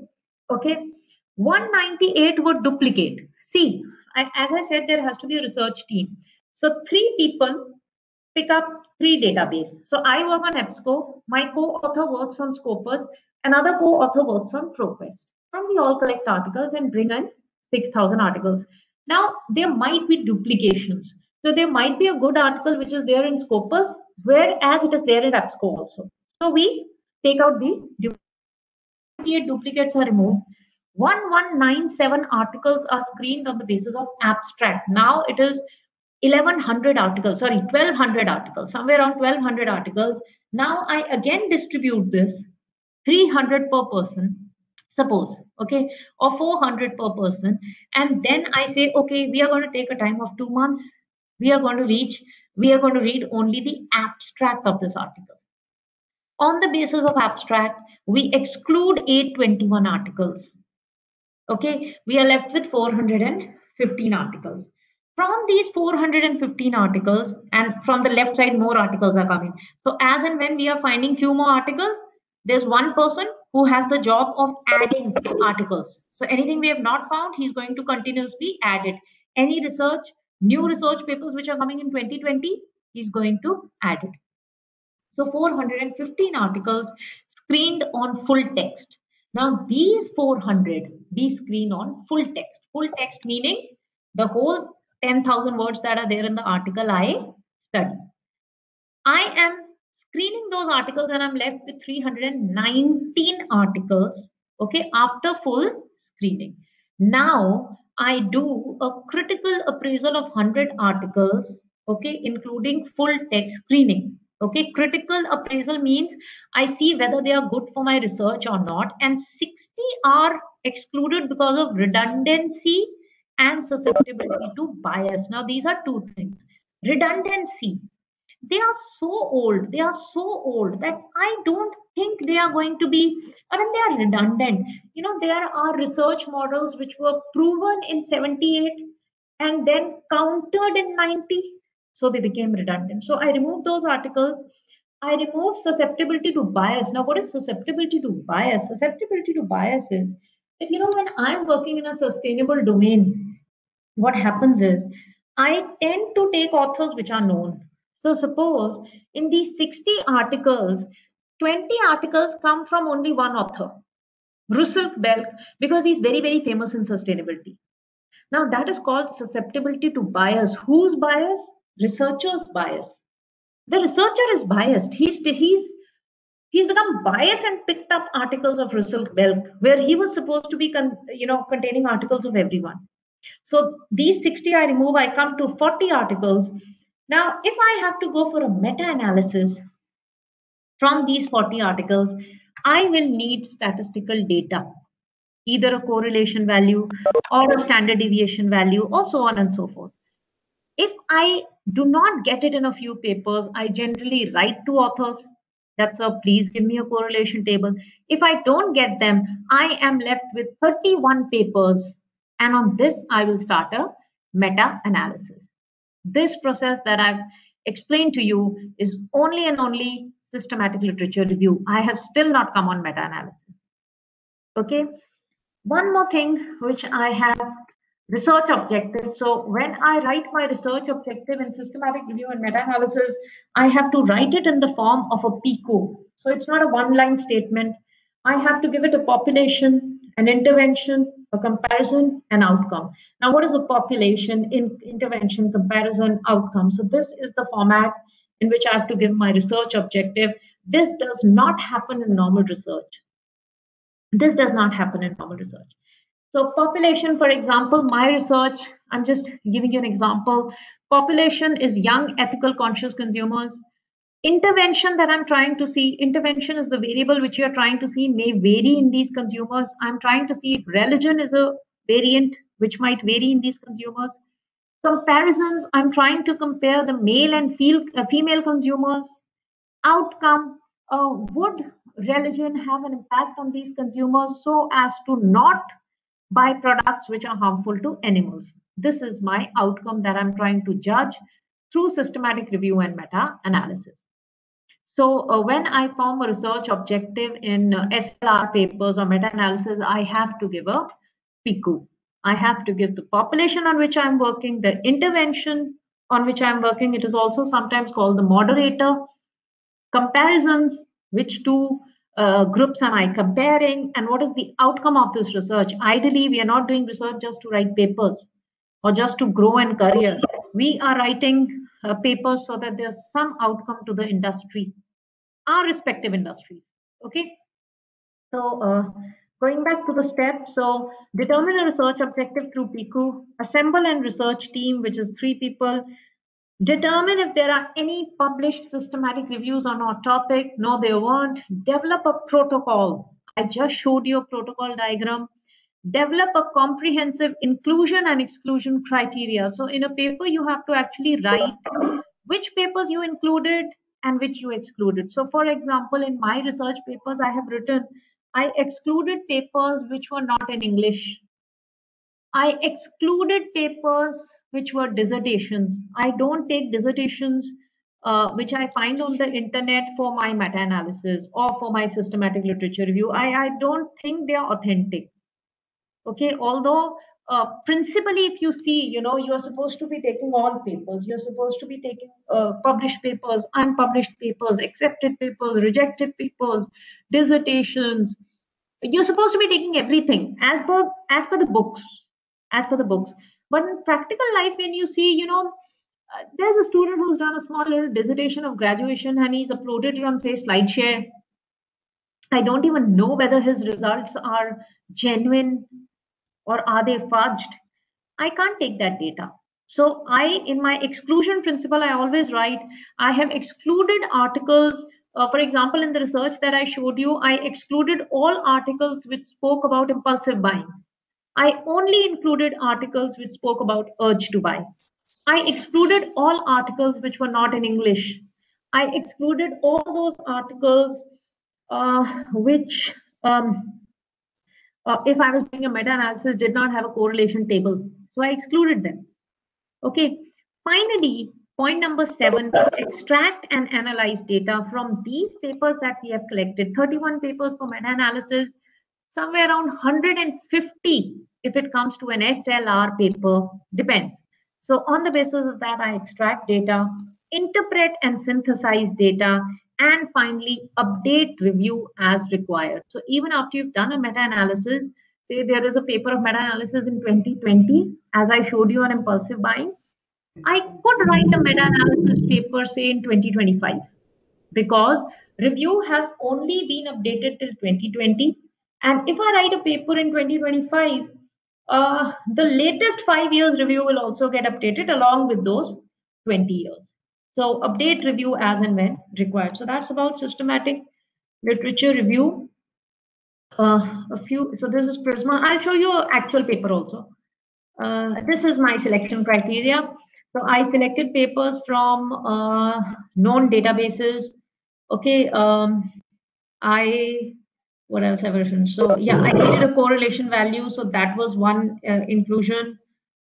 Okay, 198 were duplicate. See, as I said, there has to be a research team. So 3 people pick up 3 database. So I work on EBSCO, my co-author works on Scopus, another co-author works on ProQuest. And we all collect articles and bring in 6,000 articles. Now there might be duplications. So there might be a good article which is there in Scopus, whereas it is there in EBSCO also. So we take out the duplicates are removed. 1197 articles are screened on the basis of abstract. Now it is 1100 articles, sorry, 1200 articles, somewhere around 1200 articles. Now I again distribute this 300 per person, suppose, okay, or 400 per person. And then I say, okay, we are going to take a time of 2 months. We are going to read only the abstract of this article. On the basis of abstract, we exclude 821 articles. Okay, we are left with 415 articles. From these 415 articles, and from the left side, more articles are coming. So as and when we are finding few more articles, there's one person who has the job of adding articles. So anything we have not found, he's going to continuously add it. Any research, new research papers which are coming in 2020, he's going to add it. So 415 articles screened on full text. Now these 400, we screen on full text. Full text meaning the whole 10,000 words that are there in the article I study. I am screening those articles and I'm left with 319 articles, okay, after full screening. Now I do a critical appraisal of 100 articles, okay, including full text screening. Okay, critical appraisal means I see whether they are good for my research or not, and 60 are excluded because of redundancy and susceptibility to bias. Now these are two things. Redundancy, they are so old that I don't think they are going to be, I mean, they are redundant. You know, there are research models which were proven in 78 and then countered in 90, so they became redundant. So I removed those articles. I removed susceptibility to bias. Now what is susceptibility to bias? Susceptibility to bias is that, you know, when I'm working in a sustainable domain, what happens is I tend to take authors which are known. So suppose in these 60 articles, 20 articles come from only one author, Russell Belk, because he's very, very famous in sustainability. Now that is called susceptibility to bias. Whose bias? Researcher's bias. The researcher is biased. He's become biased and picked up articles of Russell Belk, where he was supposed to be containing articles of everyone. So these 60 I remove, I come to 40 articles. Now, if I have to go for a meta-analysis from these 40 articles, I will need statistical data, either a correlation value or a standard deviation value, or so on and so forth. If I do not get it in a few papers, I generally write to authors. That's a please give me a correlation table. If I don't get them, I am left with 31 papers. And on this, I will start a meta-analysis. This process that I've explained to you is only and only systematic literature review. I have still not come on meta-analysis. Okay. One more thing which I have, research objective. So when I write my research objective in systematic review and meta-analysis, I have to write it in the form of a PICO. So it's not a one-line statement. I have to give it a population, an intervention, a comparison, an outcome. Now, what is a population, intervention, comparison, outcome? So this is the format in which I have to give my research objective. This does not happen in normal research. This does not happen in normal research. So population, for example, my research, I'm just giving you an example. Population is young, ethical, conscious consumers. Intervention that I'm trying to see, intervention is the variable which you're trying to see, may vary in these consumers. I'm trying to see if religion is a variant which might vary in these consumers. Comparisons, I'm trying to compare the male and female consumers. Outcome, would religion have an impact on these consumers so as to not buy products which are harmful to animals? This is my outcome that I'm trying to judge through systematic review and meta-analysis. So when I form a research objective in SLR papers or meta-analysis, I have to give a PICO. I have to give the population on which I'm working, the intervention on which I'm working. It is also sometimes called the moderator. Comparisons, which two groups am I comparing, and what is the outcome of this research? Ideally, we are not doing research just to write papers or just to grow in career. We are writing papers so that there's some outcome to the industry, our respective industries. Okay. So going back to the steps, so determine a research objective through PICU, assemble and research team, which is 3 people, determine if there are any published systematic reviews on our topic. No, there weren't. Develop a protocol. I just showed you a protocol diagram. Develop a comprehensive inclusion and exclusion criteria. So in a paper, you have to actually write which papers you included and which you excluded. So for example, in my research papers, I have written, I excluded papers which were not in English. I excluded papers which were dissertations. I don't take dissertations which I find on the internet for my meta-analysis or for my systematic literature review. I don't think they are authentic. Okay, although principally, if you see, you're supposed to be taking all papers. You're supposed to be taking published papers, unpublished papers, accepted papers, rejected papers, dissertations. You're supposed to be taking everything as per the books, But in practical life, when you see, there's a student who's done a small little dissertation of graduation and he's uploaded it on, say, SlideShare. I don't even know whether his results are genuine or are they fudged. I can't take that data. So in my exclusion principle, I always write, I have excluded articles. For example, in the research that I showed you, I excluded all articles which spoke about impulsive buying. I only included articles which spoke about urge to buy. I excluded all articles which were not in English. I excluded all those articles which, if I was doing a meta-analysis, did not have a correlation table. So I excluded them. Okay. Finally, point number 7, extract and analyze data from these papers that we have collected. 31 papers for meta-analysis, somewhere around 150 if it comes to an SLR paper, depends. So on the basis of that, I extract data, interpret and synthesize data, and finally update review as required. So even after you've done a meta-analysis, say there is a paper of meta-analysis in 2020, as I showed you on impulsive buying, I could write a meta-analysis paper, say in 2025, because review has only been updated till 2020. And if I write a paper in 2025, the latest 5 years review will also get updated along with those 20 years. So update review as and when required. So that's about systematic literature review. So this is Prisma. I'll show you an actual paper also. This is my selection criteria. So I selected papers from known databases. Okay. What else have I written? So yeah, I needed a correlation value. So that was one inclusion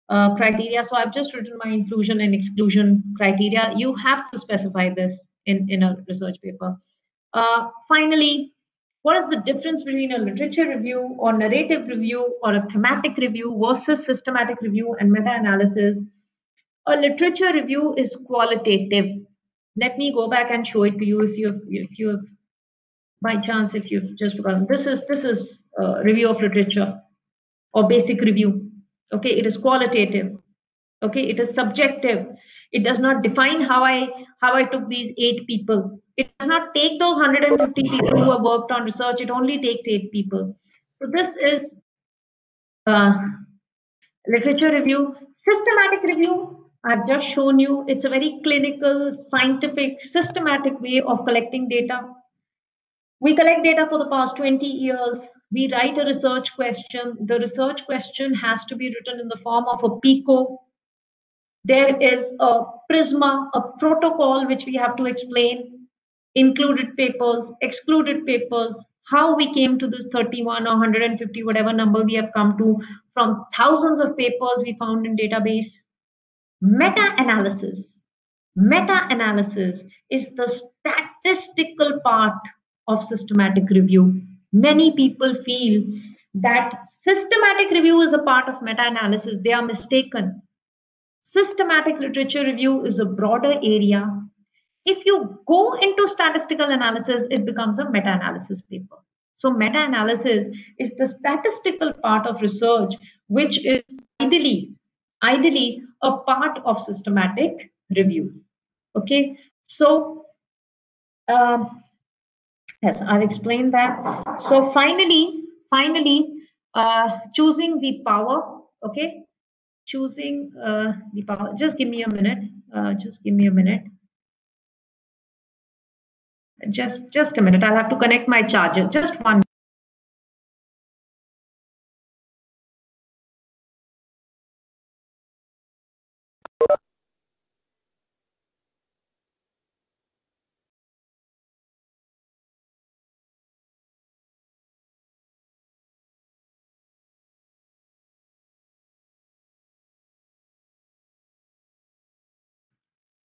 criteria. So I've just written my inclusion and exclusion criteria. You have to specify this in a research paper. Finally, what is the difference between a literature review or narrative review or a thematic review versus systematic review and meta-analysis? A literature review is qualitative. Let me go back and show it to you if you by chance, if you've just forgotten. This is review of literature or basic review. Okay, it is qualitative. Okay, it is subjective. It does not define how I took these 8 people. It does not take those 150 people who have worked on research. It only takes 8 people. So this is literature review. Systematic review, I've just shown you. It's a very clinical, scientific, systematic way of collecting data. We collect data for the past 20 years. We write a research question. The research question has to be written in the form of a PICO. There is a Prisma, a protocol which we have to explain, included papers, excluded papers, how we came to this 31 or 150, whatever number we have come to from thousands of papers we found in database. Meta-analysis. Meta-analysis is the statistical part of systematic review. Many people feel that systematic review is a part of meta-analysis. They are mistaken. Systematic literature review is a broader area. If you go into statistical analysis, it becomes a meta-analysis paper. So meta-analysis is the statistical part of research, which is ideally a part of systematic review. Okay, so yes, I've explained that. So finally, choosing the power. Okay, choosing the power. Just give me a minute. Just give me a minute. Just a minute. I'll have to connect my charger. Just one.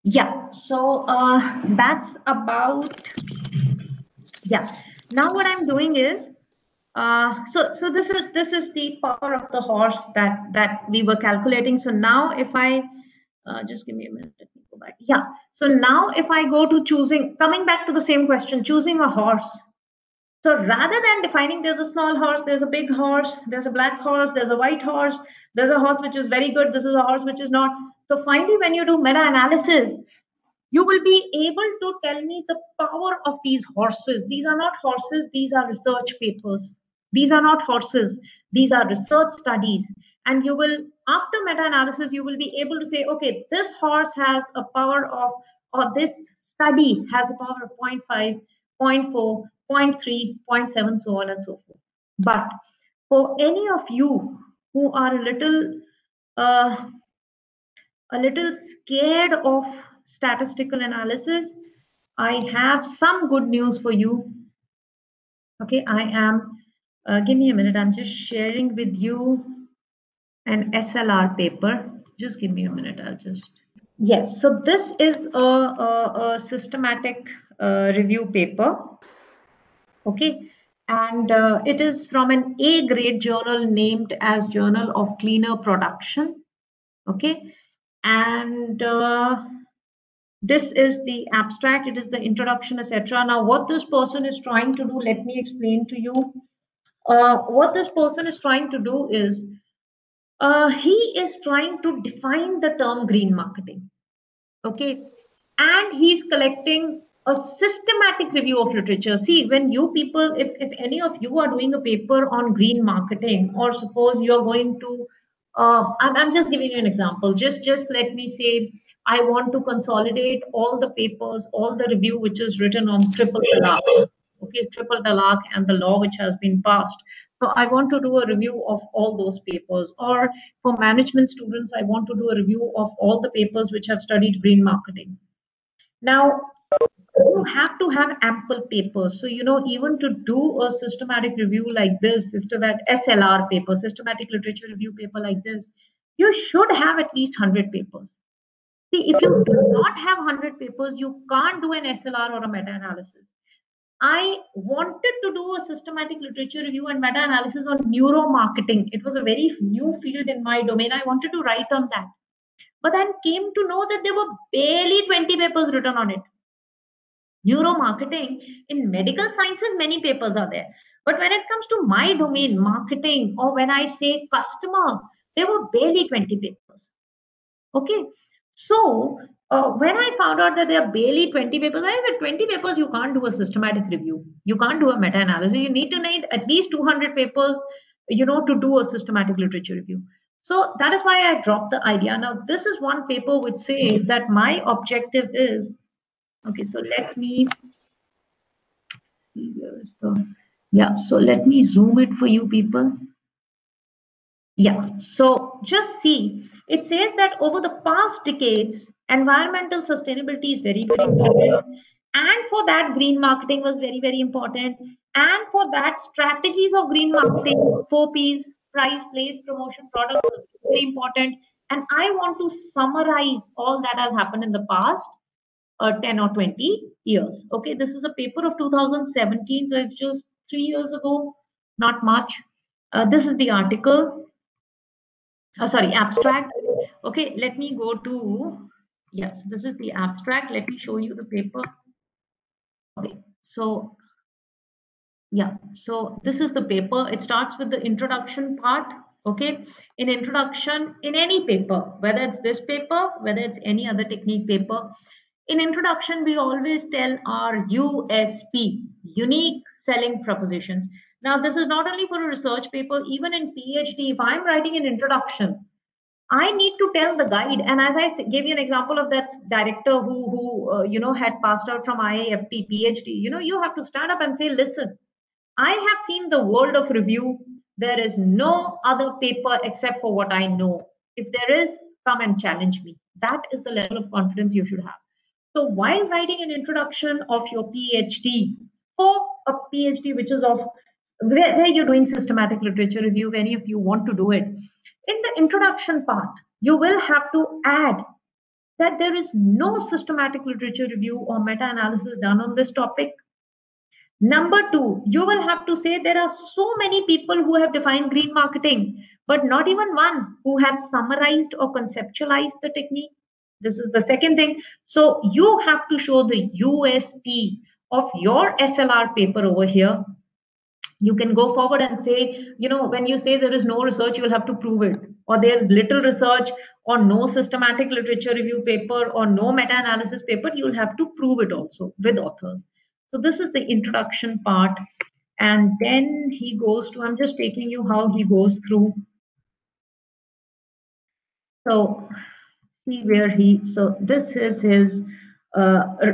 Yeah, so that's about, yeah. Now what I'm doing is, so this is the power of the horse that we were calculating. So now if I just give me a minute, let me go back. Yeah, so now if I go to choosing, coming back to the same question, choosing a horse. So rather than defining there's a small horse, there's a big horse, there's a black horse, there's a white horse, there's a horse which is very good, this is a horse which is not. So finally, when you do meta-analysis, you will be able to tell me the power of these horses. These are not horses, these are research papers. These are not horses, these are research studies. And you will, after meta-analysis, you will be able to say, okay, this horse has a power of, or this study has a power of 0.5, 0.4, 0.3, 0.7, so on and so forth. But for any of you who are a little scared of statistical analysis, I have some good news for you. Okay, I am, give me a minute, I'm just sharing with you an SLR paper. Just give me a minute, I'll just, yes, so this is a systematic review paper. Okay, and it is from an A-grade journal named as Journal of Cleaner Production. Okay, and this is the abstract, it is the introduction, etc. Now what this person is trying to do, let me explain to you. What this person is trying to do is, he is trying to define the term green marketing. Okay, and he's collecting a systematic review of literature. See, when you people, if any of you are doing a paper on green marketing, or suppose you're going to, I'm just giving you an example. Just let me say, I want to consolidate all the papers, all the review which is written on triple talaq. Okay, triple talaq and the law which has been passed. So I want to do a review of all those papers. Or for management students, I want to do a review of all the papers which have studied green marketing. Now, you have to have ample papers. So, you know, even to do a systematic review like this, systematic SLR paper, systematic literature review paper like this, you should have at least 100 papers. See, if you do not have 100 papers, you can't do an SLR or a meta-analysis. I wanted to do a systematic literature review and meta-analysis on neuromarketing. It was a very new field in my domain. I wanted to write on that. But then came to know that there were barely 20 papers written on it. Neuromarketing, in medical sciences, many papers are there. But when it comes to my domain, marketing, or when I say customer, there were barely 20 papers. Okay. So when I found out that there are barely 20 papers, I said 20 papers, you can't do a systematic review. You can't do a meta-analysis. You need at least 200 papers, you know, to do a systematic literature review. So that is why I dropped the idea. Now, this is one paper which says that my objective is, okay, so let me see, where is the, yeah, so let me zoom it for you people. Yeah, so just see, it says that over the past decades, environmental sustainability is very, very important. And for that, green marketing was very, very important. And for that, strategies of green marketing, 4 Ps, price, place, promotion, product, was very important. And I want to summarize all that has happened in the past 10 or 20 years. Okay, this is a paper of 2017, so it's just 3 years ago, not much. This is the article. oh sorry, abstract. Okay, let me go to, yes, this is the abstract. Let me show you the paper. Okay, so yeah, so this is the paper. It starts with the introduction part. Okay, in introduction, in any paper, whether it's this paper, whether it's any other technique paper, in introduction, we always tell our USP, unique selling propositions. Now, this is not only for a research paper, even in PhD, if I'm writing an introduction, I need to tell the guide. And as I gave you an example of that director who had passed out from IAFT PhD, you have to stand up and say, listen, I have seen the world of review. There is no other paper except for what I know. If there is, come and challenge me. That is the level of confidence you should have. So while writing an introduction of your PhD, or a PhD which is of where you're doing systematic literature review, if any of you want to do it, in the introduction part, you will have to add that there is no systematic literature review or meta-analysis done on this topic. Number two, you will have to say there are so many people who have defined green marketing, but not even one who has summarized or conceptualized the technique. This is the second thing. So you have to show the USP of your SLR paper over here. You can go forward and say, when you say there is no research, you'll have to prove it. Or there's little research, or no systematic literature review paper, or no meta-analysis paper, you'll have to prove it also with authors. So this is the introduction part. And then he goes to, I'm just taking you how he goes through. So see where so this is his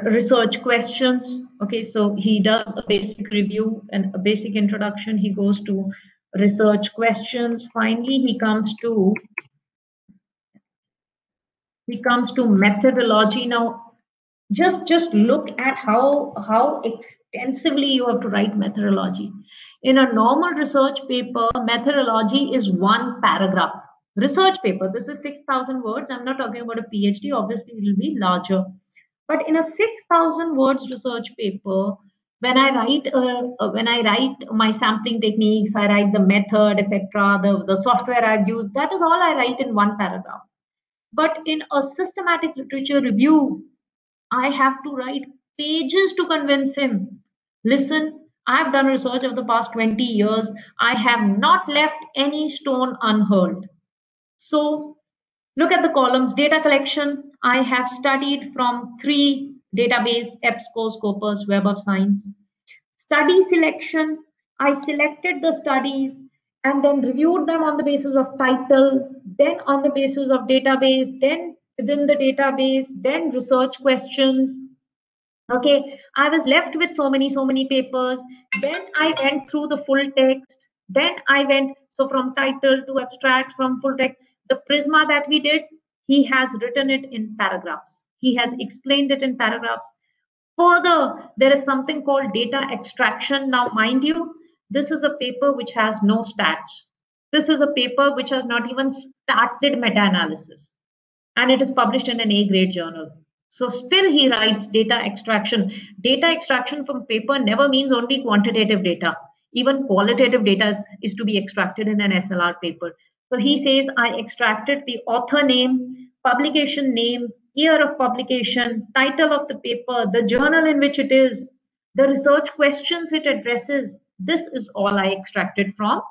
research questions. Okay, so he does a basic review and a basic introduction. He goes to research questions. Finally, he comes to methodology. Now, just look at how extensively you have to write methodology. In a normal research paper, methodology is one paragraph. Research paper, this is 6,000 words. I'm not talking about a PhD, obviously it will be larger. But in a 6,000 words research paper, when I write my sampling techniques, I write the method, etc., the software I've used, that is all I write in one paragraph. But in a systematic literature review, I have to write pages to convince him. Listen, I've done research of the past 20 years. I have not left any stone unturned. So look at the columns. Data collection, I have studied from 3 database, EBSCO, Scopus, Web of Science. Study selection, I selected the studies and then reviewed them on the basis of title, then on the basis of database, then within the database, then research questions. Okay, I was left with so many papers. Then I went through the full text. Then I went, so from title to abstract, from full text. The Prisma that we did, he has written it in paragraphs. He has explained it in paragraphs. Further, there is something called data extraction. Now, mind you, this is a paper which has no stats. This is a paper which has not even started meta-analysis. And it is published in an A-grade journal. So still he writes data extraction. Data extraction from paper never means only quantitative data. Even qualitative data is to be extracted in an SLR paper. So he says, I extracted the author name, publication name, year of publication, title of the paper, the journal in which it is, the research questions it addresses. This is all I extracted from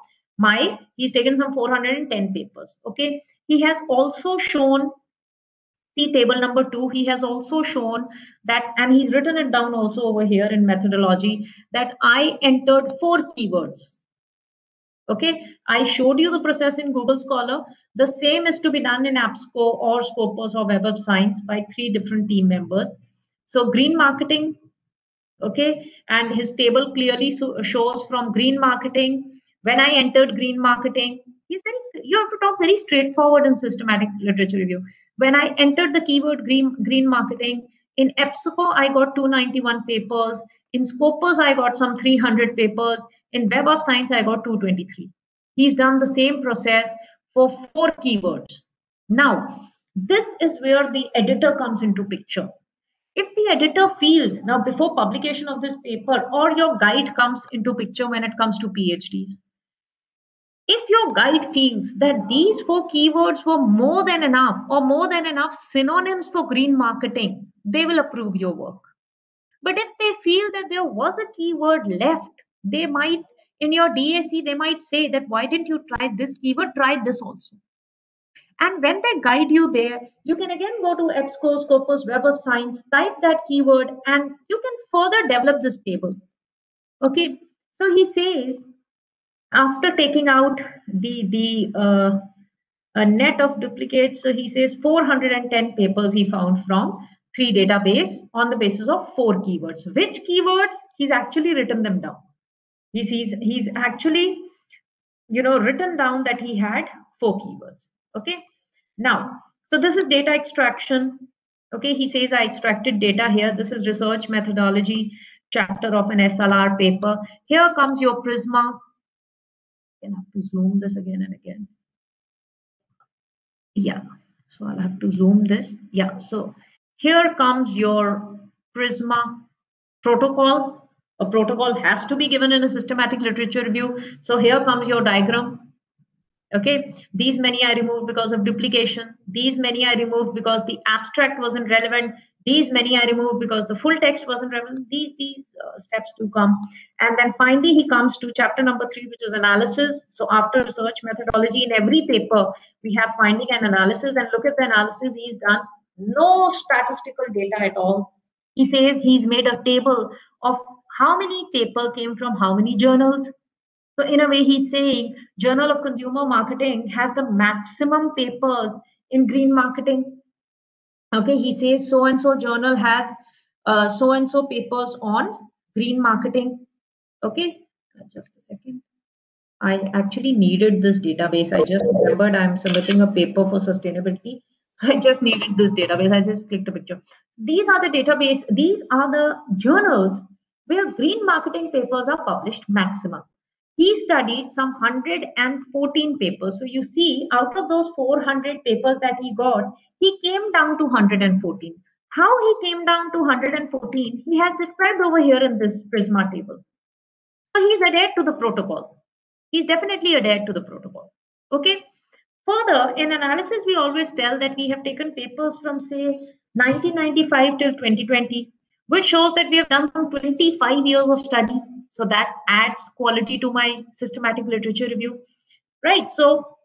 he's taken some 410 papers. Okay. He has also shown, see table number 2, he has also shown that, and he's written it down also over here in methodology, that I entered 4 keywords. Okay, I showed you the process in Google Scholar. The same is to be done in EBSCO or Scopus or Web of Science by 3 different team members. So green marketing, okay, and his table clearly shows from green marketing. When I entered green marketing, you have to talk very straightforward in systematic literature review. When I entered the keyword green marketing, in EBSCO, I got 291 papers. In Scopus, I got some 300 papers. In Web of Science, I got 223. He's done the same process for 4 keywords. Now, this is where the editor comes into picture. If the editor feels, now before publication of this paper, or your guide comes into picture when it comes to PhDs, If your guide feels that these 4 keywords were more than enough or more than enough synonyms for green marketing, they will approve your work. But if they feel that there was a keyword left, they might, in your DAC, they might say that why didn't you try this keyword, try this also. And when they guide you there, you can again go to EBSCO, Scopus, Web of Science, type that keyword, and you can further develop this table. Okay, so he says, after taking out the net of duplicates, so he says 410 papers he found from 3 database on the basis of 4 keywords. Which keywords? He's actually written them down. He's actually, written down that he had 4 keywords. Okay, now, so this is data extraction. Okay, he says I extracted data here. This is research methodology chapter of an SLR paper. Here comes your Prisma. I have to zoom this again and again. Yeah, so I'll have to zoom this. Yeah, so here comes your Prisma protocol. A protocol has to be given in a systematic literature review. So here comes your diagram. Okay, these many I removed because of duplication. These many I removed because the abstract wasn't relevant. These many I removed because the full text wasn't relevant. These steps do come. And then finally, he comes to chapter number 3, which is analysis. So after research methodology, in every paper, we have finding and analysis. And look at the analysis he's done. No statistical data at all. He says he's made a table of how many paper came from how many journals. So in a way, he's saying Journal of Consumer Marketing has the maximum papers in green marketing. Okay, he says so-and-so journal has so-and-so papers on green marketing. Okay, just a second. I actually needed this database. I just remembered I'm submitting a paper for sustainability. I just needed this database. I just clicked a picture. These are the database. These are the journals where green marketing papers are published maximum. He studied some 114 papers. So you see, out of those 400 papers that he got, he came down to 114. How he came down to 114, he has described over here in this Prisma table. So he's adhered to the protocol. He's definitely adhered to the protocol. Okay. Further, in analysis, we always tell that we have taken papers from, say, 1995 till 2020, which shows that we have done some 25 years of study. So that adds quality to my systematic literature review, right? So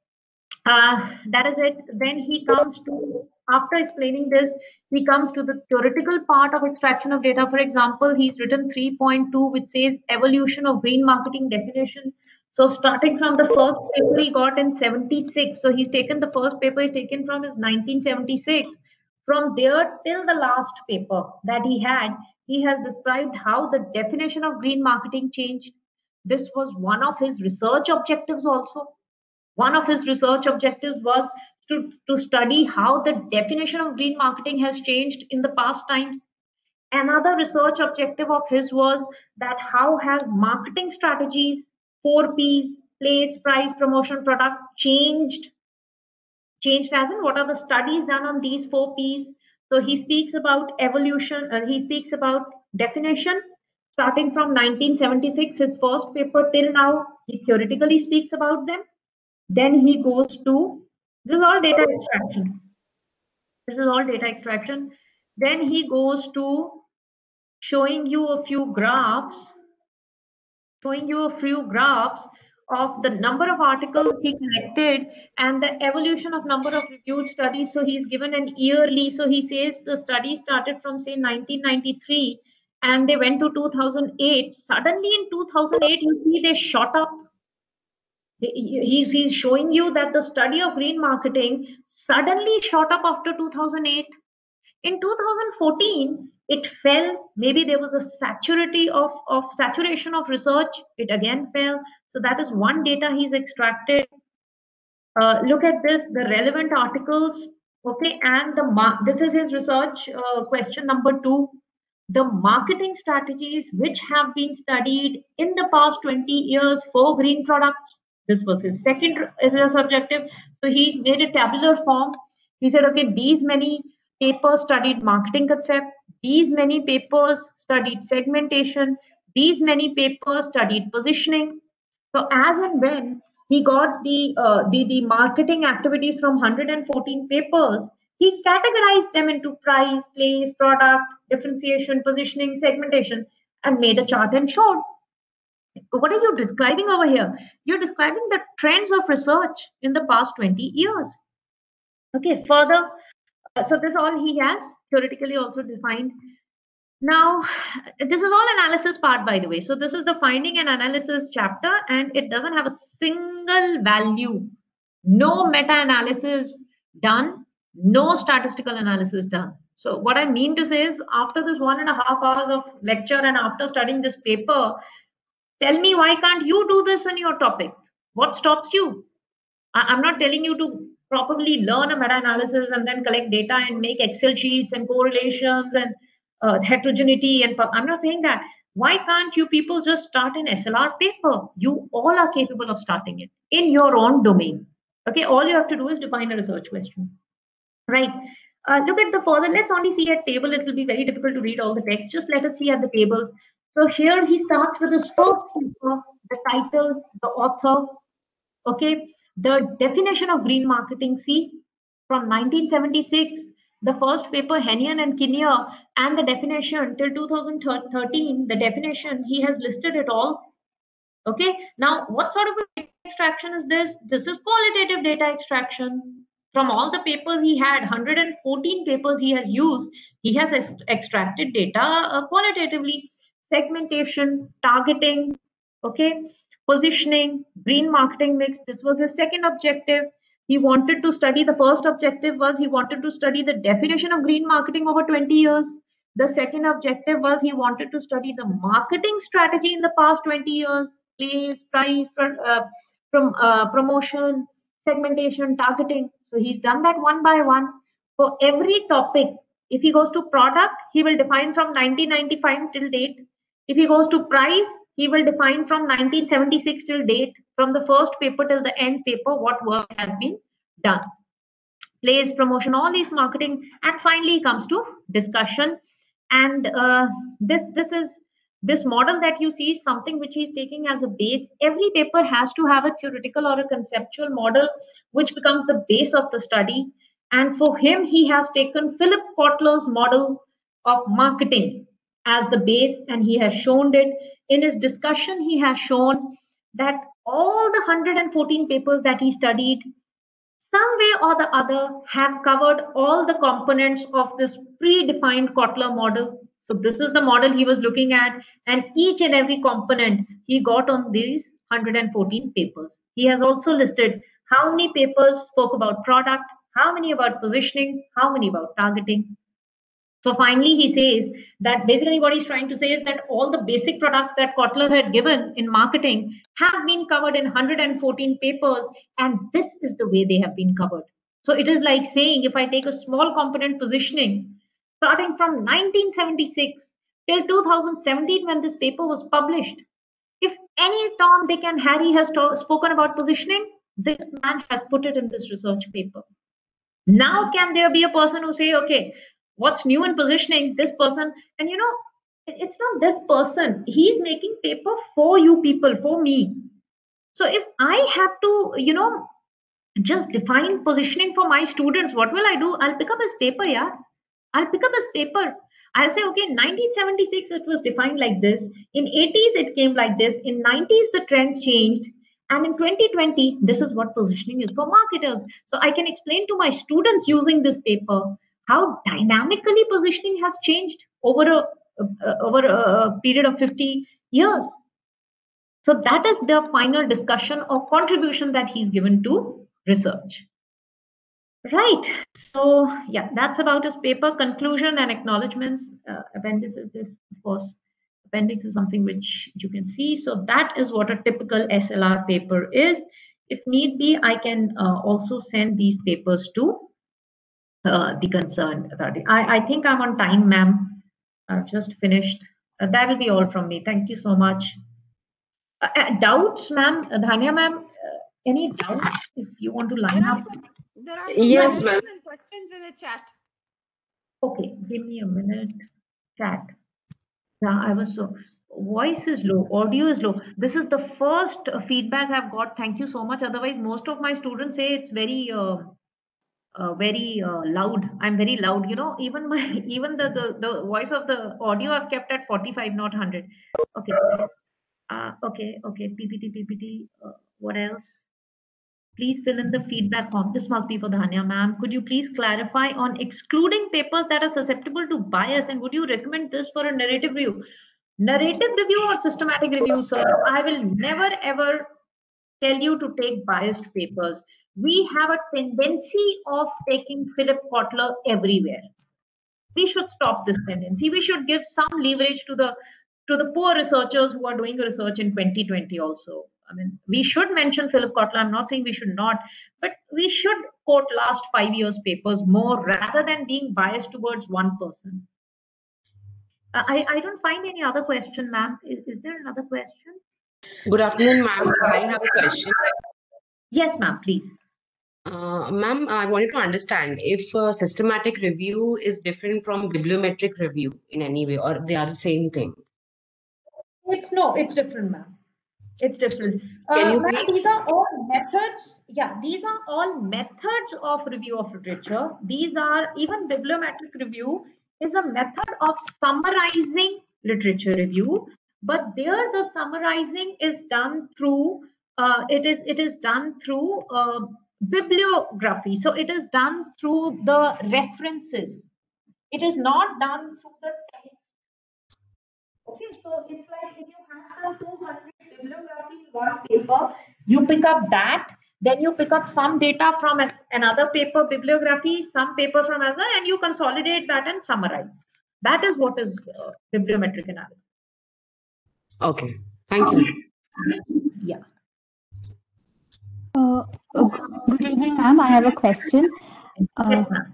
that is it. Then he comes to, after explaining this, he comes to the theoretical part of extraction of data. For example, he's written 3.2, which says evolution of green marketing definition. So starting from the first paper he got in 76. So he's taken the first paper he's taken from is 1976. From there till the last paper that he had, he has described how the definition of green marketing changed. This was one of his research objectives also. One of his research objectives was to study how the definition of green marketing has changed in the past times. Another research objective of his was that how has marketing strategies, 4 Ps, place, price, promotion, product, changed as in what are the studies done on these 4 Ps. So he speaks about evolution, he speaks about definition, starting from 1976, his first paper till now, he theoretically speaks about them. Then he goes to, this is all data extraction. This is all data extraction. Then he goes to showing you a few graphs, of the number of articles he collected and the evolution of number of reviewed studies. So he's given an yearly. So he says the study started from, say, 1993 and they went to 2008. Suddenly in 2008, you see they shot up. He's showing you that the study of green marketing suddenly shot up after 2008. In 2014, it fell. Maybe there was a saturation of research. It again fell. So that is one data he's extracted. Look at this, the relevant articles. Okay, and this is his research question number 2. The marketing strategies which have been studied in the past 20 years for green products. This was his second research objective. So he made a tabular form. He said, okay, these many papers studied marketing concept. These many papers studied segmentation. These many papers studied positioning. So as and when He got the marketing activities from 114 papers. He categorized them into price, place, product, differentiation, positioning, segmentation, and made a chart and showed. What are you describing over here? You're describing the trends of research in the past 20 years. Okay, further, so this all he has theoretically also defined. Now, this is all analysis part, by the way. So this is the finding and analysis chapter, and it doesn't have a single value. No meta-analysis done, no statistical analysis done. So what I mean to say is, after this 1.5 hours of lecture and after studying this paper, tell me, why can't you do this in your topic? What stops you? I'm not telling you to properly learn a meta-analysis and then collect data and make Excel sheets and correlations and heterogeneity. And I'm not saying that. Why can't you people just start an SLR paper? You all are capable of starting it in your own domain. Okay, all you have to do is define a research question. Right. Look at the further. Let's only see a table. It will be very difficult to read all the text. Just let us see at the tables. So here he starts with his first paper, the title, the author. Okay, the definition of green marketing. See, from 1976, the first paper, Hennian and Kinnear, and the definition till 2013, the definition, he has listed it all. Okay, now what sort of a data extraction is this? This is qualitative data extraction. From all the papers he had, 114 papers he has used, he has extracted data qualitatively. Segmentation, targeting, okay, positioning, green marketing mix. This was his second objective. He wanted to study, the first objective was he wanted to study the definition of green marketing over 20 years. The second objective was he wanted to study the marketing strategy in the past 20 years, place, price, promotion, segmentation, targeting. So he's done that one by one. For every topic, if he goes to product, he will define from 1995 till date. If he goes to price, he will define from 1976 till date, from the first paper till the end paper, what work has been done. Place, promotion, all these marketing, and finally comes to discussion. And this model that you see is something which he's taking as a base. Every paper has to have a theoretical or a conceptual model which becomes the base of the study. And for him, he has taken Philip Kotler's model of marketing as the base, and he has shown it. In his discussion, he has shown that all the 114 papers that he studied, some way or the other, have covered all the components of this predefined Kotler model. So this is the model he was looking at, and each and every component he got on these 114 papers. He has also listed how many papers spoke about product, how many about positioning, how many about targeting. So finally, he says that basically what he's trying to say is that all the basic products that Kotler had given in marketing have been covered in 114 papers, and this is the way they have been covered. So it is like saying, if I take a small component positioning, starting from 1976 till 2017 when this paper was published, if any Tom, Dick, and Harry has spoken about positioning, this man has put it in this research paper. Now, can there be a person who say, okay, what's new in positioning? This person, and you know, it's not this person. He's making paper for you people, for me. So if I have to, you know, just define positioning for my students, what will I do? I'll pick up his paper, yeah. I'll pick up his paper. I'll say, okay, 1976, it was defined like this. In 80s, it came like this. In 90s, the trend changed. And in 2020, this is what positioning is for marketers. So I can explain to my students using this paper how dynamically positioning has changed over a period of 50 years. So that is the final discussion or contribution that he's given to research. Right. So yeah, that's about his paper. Conclusion and acknowledgements. Appendix is this, of course. Appendix is something which you can see. So that is what a typical SLR paper is. If need be, I can also send these papers to the concerned authority. I think I'm on time, ma'am. I've just finished. That will be all from me. Thank you so much. Doubts, ma'am? Dhanya, ma'am? Any doubts if you want to line up? There are Yes, some ma'am. questions in the chat. Okay, give me a minute. Chat. Yeah, I was so. Voice is low, audio is low. This is the first feedback I've got. Thank you so much. Otherwise, most of my students say it's very loud. I'm very loud. You know, even my even the voice of the audio I've kept at 45, not 100. Okay. Okay. PPT. What else? Please fill in the feedback form. This must be for Dhanya, ma'am. Could you please clarify on excluding papers that are susceptible to bias, and would you recommend this for a narrative review? Narrative review or systematic review, sir? I will never ever tell you to take biased papers. We have a tendency of taking Philip Kotler everywhere. We should stop this tendency. We should give some leverage to the poor researchers who are doing research in 2020 also. I mean, we should mention Philip Kotler. I'm not saying we should not, but we should quote last 5 years papers more rather than being biased towards one person. I don't find any other question, ma'am. Is there another question? Good afternoon, ma'am. I have a question. Yes, ma'am, please. Ma'am, I wanted to understand if systematic review is different from bibliometric review in any way, or they are the same thing. It's different, ma'am. It's different. Can you Ma'am, please? these are all methods. Yeah, these are all methods of review of literature. These are even bibliometric review is a method of summarizing literature review, but there the summarizing is done through it is done through bibliography. So it is done through the references. It is not done through the text. Okay, so it's like if you have some 200 bibliography in one paper, you pick up that, then you pick up some data from another paper bibliography, some paper from another, and you consolidate that and summarize. That is what is bibliometric analysis. Okay, thank you. Yeah. Good evening, ma'am. I have a question. Yes, ma'am.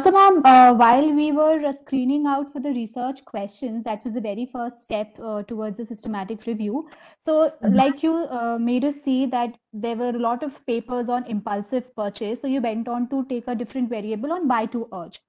So, ma'am, while we were screening out for the research questions, that was the very first step towards a systematic review. So, like you made us see that there were a lot of papers on impulsive purchase. So, you went on to take a different variable on buy to urge.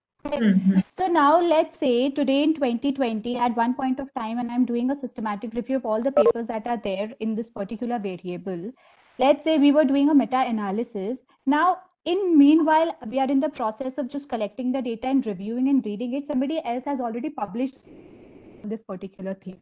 So now let's say today in 2020, at one point of time, and I'm doing a systematic review of all the papers that are there in this particular variable. Let's say we were doing a meta-analysis. Now, in meanwhile, we are in the process of just collecting the data and reviewing and reading it. Somebody else has already published this particular thing.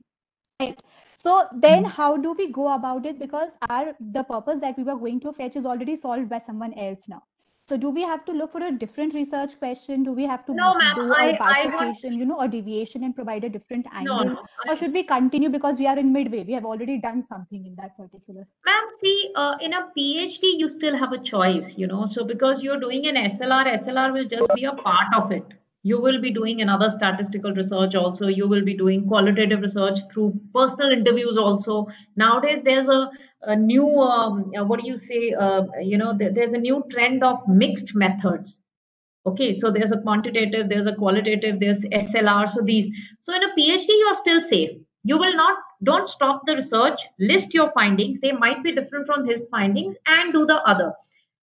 Right. So then how do we go about it? Because the purpose that we were going to fetch is already solved by someone else now. So do we have to look for a different research question? Do we have to do a bifurcation, or deviation and provide a different angle? Or should we continue because we are in midway? We have already done something in that particular. Ma'am, see, in a PhD, you still have a choice, So because you're doing an SLR will just be a part of it. You will be doing another statistical research also. You will be doing qualitative research through personal interviews also. Nowadays, there's a new, there's a new trend of mixed methods. Okay, so there's a quantitative, there's a qualitative, there's SLR. So in a PhD, you're still safe. You will don't stop the research, list your findings. They might be different from his findings and do the other.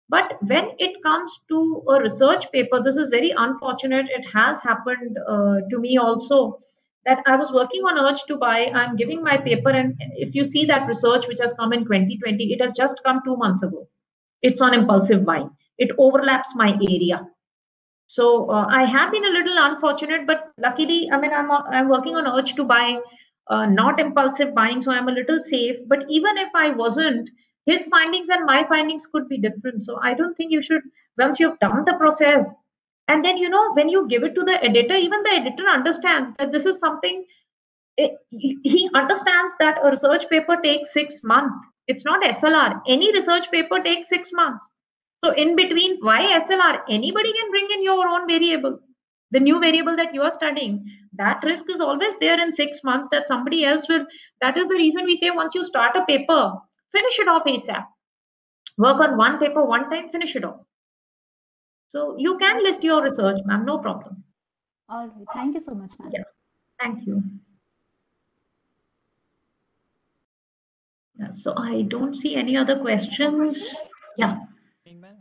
But when it comes to a research paper, this is very unfortunate. It has happened to me also that I was working on urge to buy. I'm giving my paper, and if you see that research which has come in 2020, it has just come 2 months ago. It's on impulsive buying. It overlaps my area. So I have been a little unfortunate, but luckily, I mean, I'm working on urge to buy, not impulsive buying, so I'm a little safe. But even if I wasn't, his findings and my findings could be different. So I don't think you should, once you've done the process, and then when you give it to the editor, even the editor understands that this is something. He understands that a research paper takes 6 months. It's not SLR. Any research paper takes 6 months. So in between, why SLR? Anybody can bring in your own variable. The new variable that you are studying, that risk is always there in 6 months that somebody else will. That is the reason we say once you start a paper, finish it off ASAP. Work on one paper one time, finish it off. So you can list your research, ma'am, no problem. All right. Thank you so much, ma'am. Yeah. Thank you. Yeah, so I don't see any other questions. Yeah.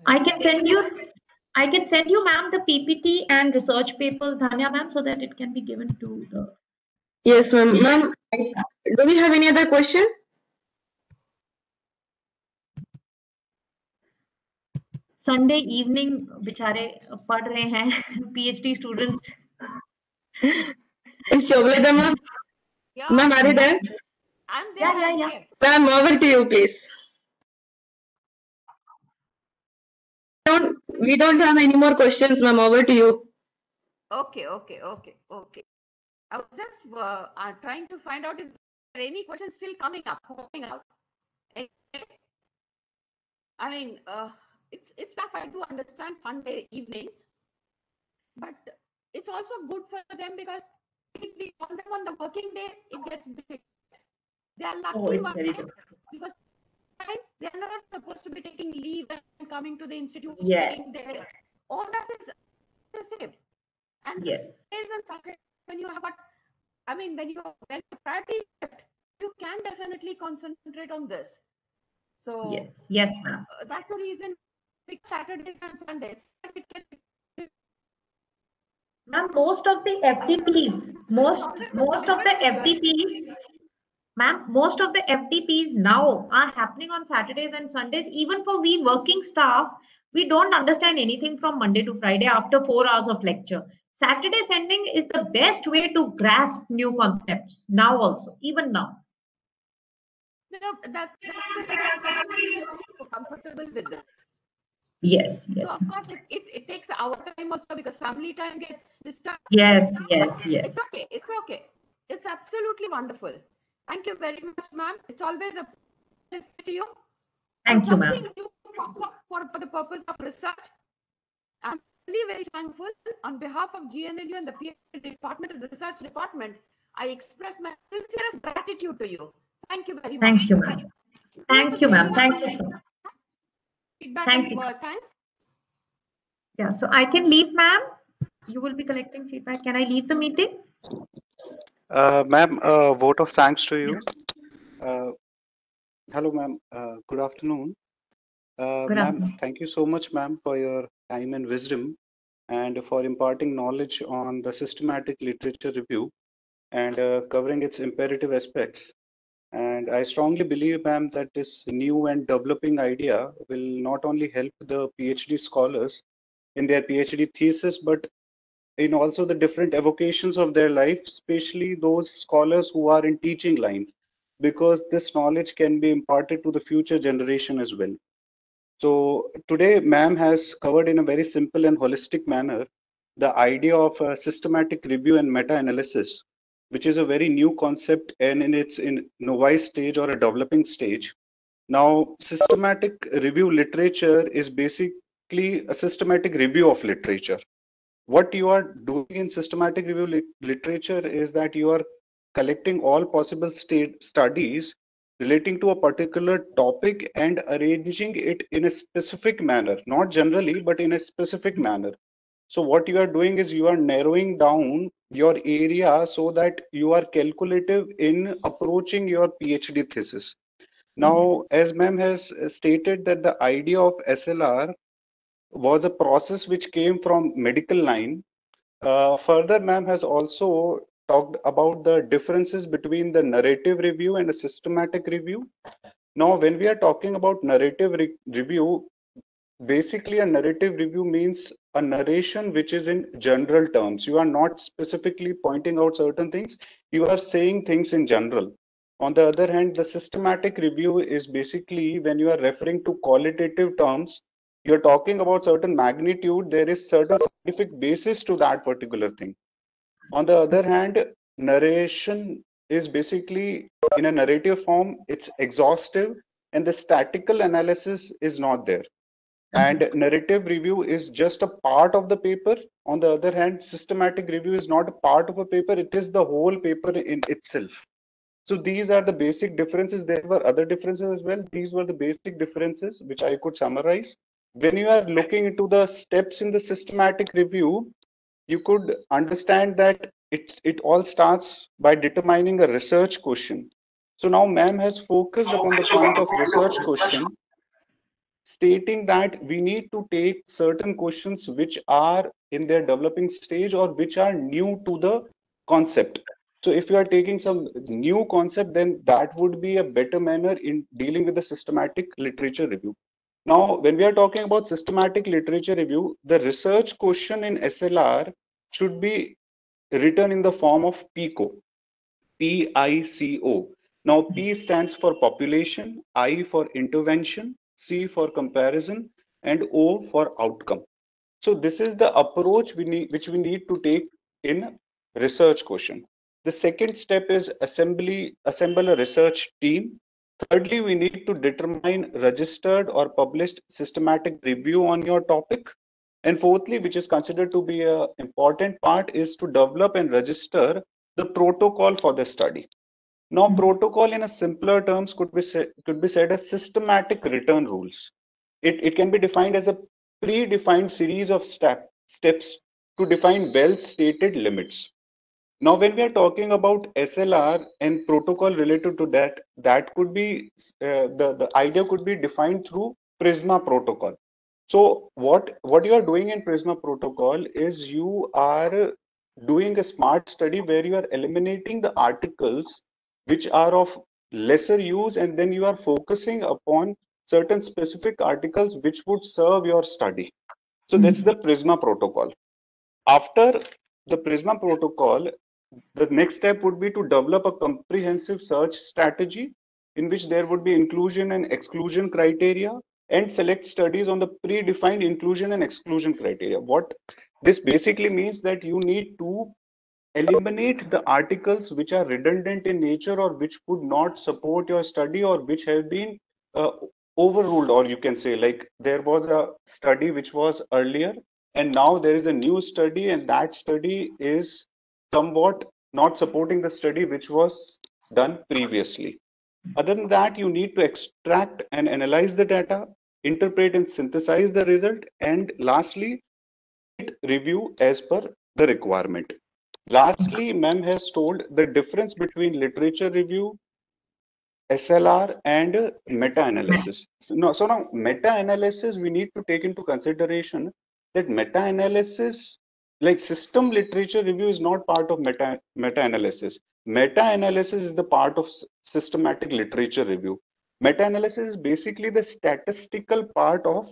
I can send you, ma'am, the PPT and research papers, Dhanya, ma'am, so that it can be given to the. Yes, ma'am. Ma'am, do we have any other question? Sunday evening बेचारे पढ़ रहे हैं PhD students. Shoglita ma'am. Yeah, Ma'am, are you there? I'm there. I'm Yeah. there. Ma'am, over to you, please. We don't have any more questions, ma'am. Over to you. Okay. I was just trying to find out if there are any questions still coming out. Okay. I mean, it's tough. I do understand Sunday evenings, but it's also good for them because if we call them on the working days, it gets difficult. They are lucky one day because they are not supposed to be taking leave and coming to the institute. Staying there. All that is the same. And days and Saturdays when you have got, I mean, when you are well priority, you can definitely concentrate on this. So Yes, ma'am. That's the reason pick Saturdays and Sundays. Ma'am, most of the FTPs now are happening on Saturdays and Sundays. Even for we working staff, we don't understand anything from Monday to Friday after 4 hours of lecture. Saturday sending is the best way to grasp new concepts now also, even now. No, that's the reason I'm comfortable with this. Yes. So of course, it takes our time also because family time gets disturbed. Yes. It's okay. It's absolutely wonderful. Thank you very much, ma'am. It's always a pleasure to you. Thank you, ma'am. Something new for the purpose of research. I'm really very thankful on behalf of GNLU and the PhD department and the research department. I express my sincerest gratitude to you. Thank you very much. Thank you, ma'am. Thank you, ma'am. Thank you so much. Feedback Thank and you. thanks. Yeah, so I can leave, ma'am. You will be collecting feedback. Can I leave the meeting? Ma'am, vote of thanks to you. Hello, ma'am. Good afternoon. Good Ma'am, afternoon. thank you so much, ma'am, for your time and wisdom and for imparting knowledge on the systematic literature review and covering its imperative aspects. And I strongly believe, ma'am, that this new and developing idea will not only help the PhD scholars in their PhD thesis, but in also the different evocations of their life, especially those scholars who are in teaching line, because this knowledge can be imparted to the future generation as well. So today, ma'am has covered in a very simple and holistic manner the idea of a systematic review and meta-analysis, which is a very new concept and in its novice stage or a developing stage. Now, systematic review literature is basically a systematic review of literature. What you are doing in systematic review literature is that you are collecting all possible studies relating to a particular topic and arranging it in a specific manner, not generally, but in a specific manner. So what you are doing is you are narrowing down your area so that you are calculative in approaching your PhD thesis. Now, as ma'am has stated that the idea of SLR was a process which came from medical line. Further, ma'am has also talked about the differences between the narrative review and a systematic review. Now, when we are talking about narrative review, basically a narrative review means a narration which is in general terms. You are not specifically pointing out certain things, you are saying things in general. On the other hand, the systematic review is basically when you are referring to qualitative terms, you're talking about certain magnitude, there is certain scientific basis to that particular thing. On the other hand, narration is basically in a narrative form, it's exhaustive and the statical analysis is not there. And narrative review is just a part of the paper. On the other hand, systematic review is not a part of a paper, it is the whole paper in itself. So these are the basic differences. There were other differences as well. These were the basic differences which I could summarize. When you are looking into the steps in the systematic review, you could understand that it all starts by determining a research question. So now ma'am has focused upon the point of research question, stating that we need to take certain questions which are in their developing stage or which are new to the concept. So if you are taking some new concept, then that would be a better manner in dealing with the systematic literature review. Now, when we are talking about systematic literature review, the research question in SLR should be written in the form of PICO. PICO. Now, P stands for population, I for intervention, C for comparison, and O for outcome. So this is the approach which we need to take in research question. The second step is assemble a research team. Thirdly, we need to determine registered or published systematic review on your topic. And fourthly, which is considered to be an important part, is to develop and register the protocol for the study. Now, protocol in a simpler terms could be said as systematic return rules. It can be defined as a predefined series of steps to define well-stated limits. Now, when we are talking about SLR and protocol related to that, that could be the idea could be defined through Prisma protocol. So what you are doing in Prisma protocol is you are doing a smart study where you are eliminating the articles which are of lesser use, and then you are focusing upon certain specific articles which would serve your study. So that's the Prisma protocol. After the Prisma protocol, the next step would be to develop a comprehensive search strategy in which there would be inclusion and exclusion criteria, and select studies on the predefined inclusion and exclusion criteria. What this basically means that you need to eliminate the articles which are redundant in nature or which would not support your study or which have been uh, overruled, or you can say like there was a study which was earlier and now there is a new study, and that study is somewhat not supporting the study which was done previously. Other than that, you need to extract and analyze the data, interpret and synthesize the result, and lastly, review as per the requirement. Lastly, ma'am has told the difference between literature review, SLR, and meta-analysis. So now meta-analysis, we need to take into consideration that meta-analysis, like system literature review, is not part of meta-analysis. Meta-analysis is the part of systematic literature review. Meta-analysis is basically the statistical part of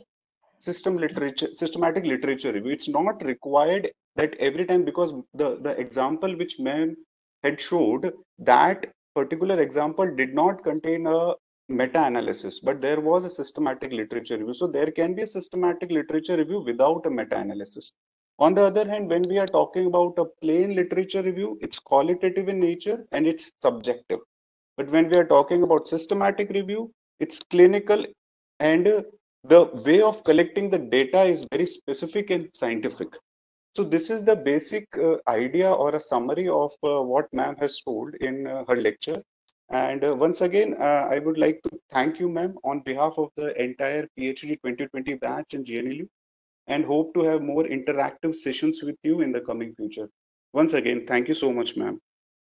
systematic literature review. It's not required that every time, because the example which ma'am had showed, that particular example did not contain a meta-analysis, but there was a systematic literature review. So there can be a systematic literature review without a meta-analysis. On the other hand, when we are talking about a plain literature review, it's qualitative in nature and it's subjective. But when we are talking about systematic review, it's clinical, and the way of collecting the data is very specific and scientific. So this is the basic idea or a summary of what ma'am has told in her lecture. And once again, I would like to thank you, ma'am, on behalf of the entire PhD 2020 batch in GNLU, and hope to have more interactive sessions with you in the coming future. Once again, thank you so much, ma'am.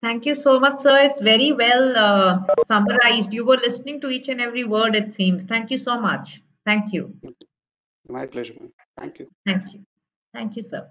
Thank you so much, sir. It's very well summarized. You were listening to each and every word, it seems. Thank you so much. Thank you. My pleasure, ma'am. Thank you. Thank you. Thank you, sir.